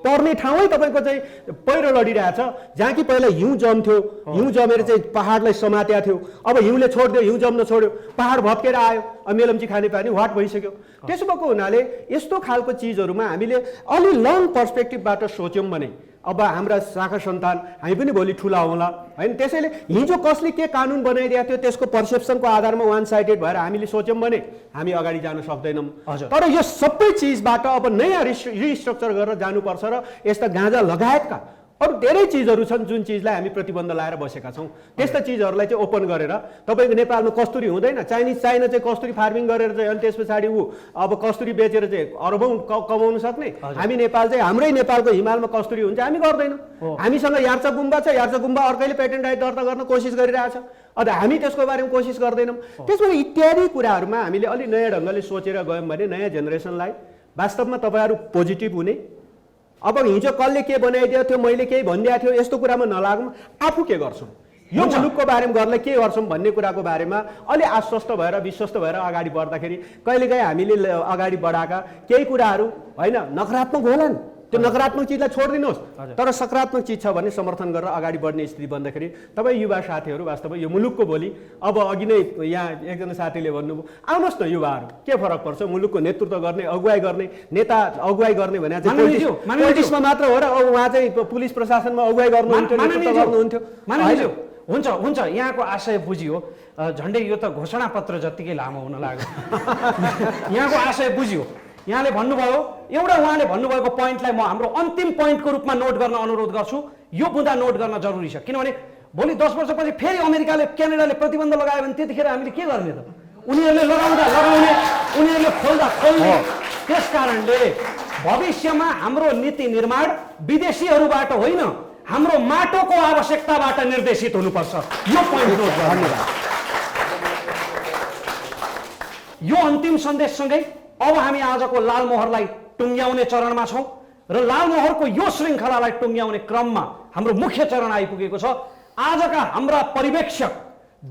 पर्ने ठाउँै तपाईँको चाहिँ पहिरो लडिरहेछ, जहाँ कि पहिला हिउँ जम्थ्यो, हिउँ जमेर चाहिँ पहाडलाई समातेको थियो, अब हिउँले छोडिदियो, हिउँ जम्न छोड्यो, पहाड भत्केर आयो, अब मेलम्ची खानेपानी वाट भइसक्यो। त्यसो भएको हुनाले यस्तो खालको चिजहरूमा हामीले अलि लङ पर्सपेक्टिभबाट सोच्यौँ भने अब हाम्रा शाखा सन्तान हामी पनि भोलि ठुला होला होइन। त्यसैले हिजो कसले के कानुन बनाइदिएको थियो त्यसको पर्सेप्सनको आधारमा वान साइडेड भएर हामीले सोच्यौँ भने हामी अगाडि जान सक्दैनौँ। तर यो सबै चिजबाट अब नयाँ रिस्ट्रक्चर गरेर जानुपर्छ र यस्ता गाँजा लगायतका अरू धेरै चिजहरू छन् जुन चिजलाई हामी प्रतिबन्ध लाएर बसेका छौँ। त्यस्ता चिजहरूलाई चाहिँ ओपन गरेर तपाईँको नेपालमा कस्तुरी हुँदैन, चाइना चाहिँ कस्तुरी फार्मिङ गरेर चाहिँ अनि त्यस पछाडि अब कस्तुरी बेचेर चाहिँ अरबौँ कमाउन सक्ने, हामी नेपाल चाहिँ हाम्रै नेपालको हिमालमा कस्तुरी हुन्छ हामी गर्दैनौँ। हामीसँग यार्चा गुम्बा छ, यार्चा गुम्बा अर्कैले पेटेन्ट राइट दर्ता गर्न कोसिस गरिरहेछ, अन्त हामी त्यसको बारेमा कोसिस गर्दैनौँ। त्यसमा इत्यादि कुराहरूमा हामीले अलि नयाँ ढङ्गले सोचेर गयौँ भने नयाँ जेनेरेसनलाई वास्तवमा तपाईँहरू पोजिटिभ हुने, अब हिजो कसले के बनाइदिएको थियो मैले केही भनिदिएको थियो यस्तो कुरामा नलागौँ, आफू के गर्छौँ, यो मुलुकको बारेमा गर्नलाई के गर्छौँ भन्ने कुराको बारेमा अलि आश्वस्त भएर विश्वस्त भएर अगाडि बढ्दाखेरि कहिलेकाहीँ हामीले अगाडि बढाएका केही कुराहरू होइन नकारात्मक होलान्, त्यो नकारात्मक चिजलाई छोडिदिनुहोस्, तर सकारात्मक चिज छ भने समर्थन गरेर अगाडि बढ्ने स्थिति बन्दाखेरि तपाईँ युवा साथीहरू वास्तवमा यो मुलुकको भोलि अब अघि नै यहाँ एकजना साथीले भन्नुभयो आउनुहोस् न युवाहरू के फरक पर्छ, मुलुकको नेतृत्व गर्ने अगुवाई गर्ने नेता अगुवाई गर्ने भने चाहिँ पोलिटिक्समा मात्र हो र अब उहाँ चाहिँ पुलिस प्रशासनमा अगुवाई गर्नुहुन्थ्यो, नेतृत्व गर्नुहुन्थ्यो। हुन्छ हुन्छ, यहाँको आशय बुझियो, झन्डै यो त घोषणा पत्र जत्तिकै लामो हुन लाग्यो। यहाँको आशय बुझियो, यहाँले भन्नुभयो एउटा उहाँले भन्नुभएको पोइन्टलाई म हाम्रो अन्तिम पोइन्टको रूपमा नोट गर्न अनुरोध गर्छु। यो बुँदा नोट गर्न जरुरी छ, किनभने भोलि 10 वर्षपछि फेरि अमेरिकाले क्यानाडाले प्रतिबन्ध लगायो भने त्यतिखेर हामीले के गर्ने त? उनीहरूले लगाउने उनीहरूले खोल्ने। त्यस कारणले भविष्यमा हाम्रो नीति निर्माण विदेशीहरूबाट होइन हाम्रो माटोको आवश्यकताबाट निर्देशित हुनुपर्छ। यो पोइन्ट नोट गर्नुहोला। यो अन्तिम सन्देशसँगै अब हामी आजको लालमोहरलाई टुङ्ग्याउने चरणमा छौँ र लालमोहरको यो श्रृङ्खलालाई टुङ्ग्याउने क्रममा हाम्रो मुख्य चरण आइपुगेको छ। आजका हाम्रा पर्यवेक्षक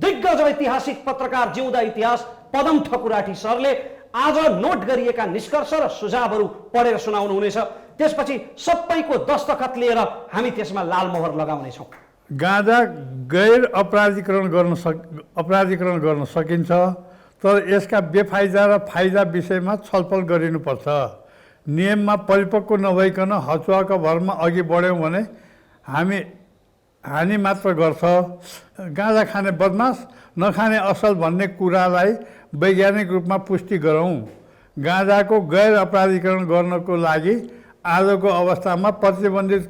दिग्गज ऐतिहासिक पत्रकार जिउँदा इतिहास पदम ठकुराठी सरले आज नोट गरिएका निष्कर्ष र सुझावहरू पढेर सुनाउनुहुनेछ। त्यसपछि सबैको दस्तखत लिएर हामी त्यसमा लाल मोहर लगाउनेछौँ। गाँजा गैर अपराधीकरण गर्न सकिन्छ, तर यसका बेफाइदा र फाइदा विषयमा छलफल गरिनुपर्छ। नियममा परिपक्व नभइकन हचुवाका भरमा अघि बढ्यौँ भने हानि मात्र गर्छ। गाँजा खाने बदमास नखाने असल भन्ने कुरालाई वैज्ञानिक रूपमा पुष्टि गरौँ। गाँजाको गैर अपराधीकरण गर्नको लागि आजको अवस्थामा प्रतिबन्धित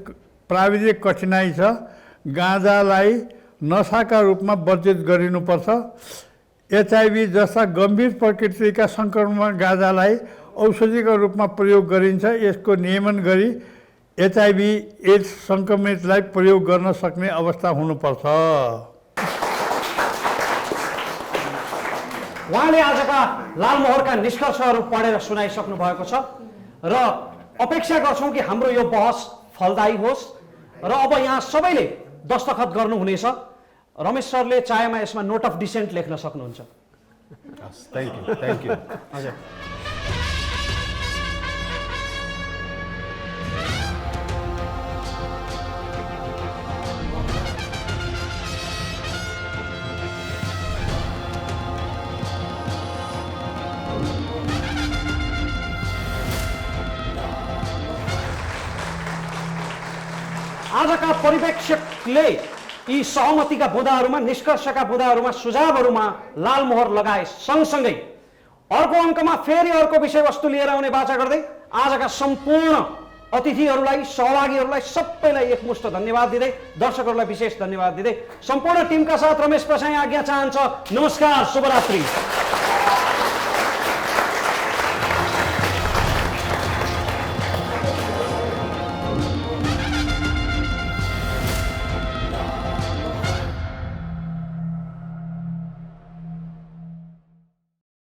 प्राविधिक कठिनाइ छ। गाँजालाई नशाका रूपमा वर्जित गरिनुपर्छ। एचआइभी जस्ता गम्भीर प्रकृतिका सङ्क्रमणमा गाँजालाई औषधिको रूपमा प्रयोग गरिन्छ। यसको नियमन गरी एचआइभी एड्स सङ्क्रमितलाई प्रयोग गर्न सक्ने अवस्था हुनुपर्छ। उहाँले आजका लालमोहरका निष्कर्षहरू पढेर सुनाइसक्नु भएको छ र अपेक्षा गर्छौँ कि हाम्रो यो बहस फलदायी होस् र अब यहाँ सबैले दस्तखत गर्नुहुनेछ। रमेश सरले चाहेमा यसमा नोट अफ डिसेन्ट लेख्न सक्नुहुन्छ। थ्याङ्क यू हजुर। आजका पर्यवेक्षकले यी सहमतिका बुँदाहरूमा, निष्कर्षका बुँदाहरूमा, सुझावहरूमा लालमोहर लगाए सँगसँगै अर्को अङ्कमा फेरि अर्को विषयवस्तु लिएर आउने बाचा गर्दै आजका सम्पूर्ण अतिथिहरूलाई, सहभागीहरूलाई सबैलाई एकमुष्ट धन्यवाद दिँदै, दर्शकहरूलाई विशेष धन्यवाद दिँदै सम्पूर्ण टिमका साथ रमेश प्रसाई आज्ञा चाहन्छ। नमस्कार, शुभरात्रि।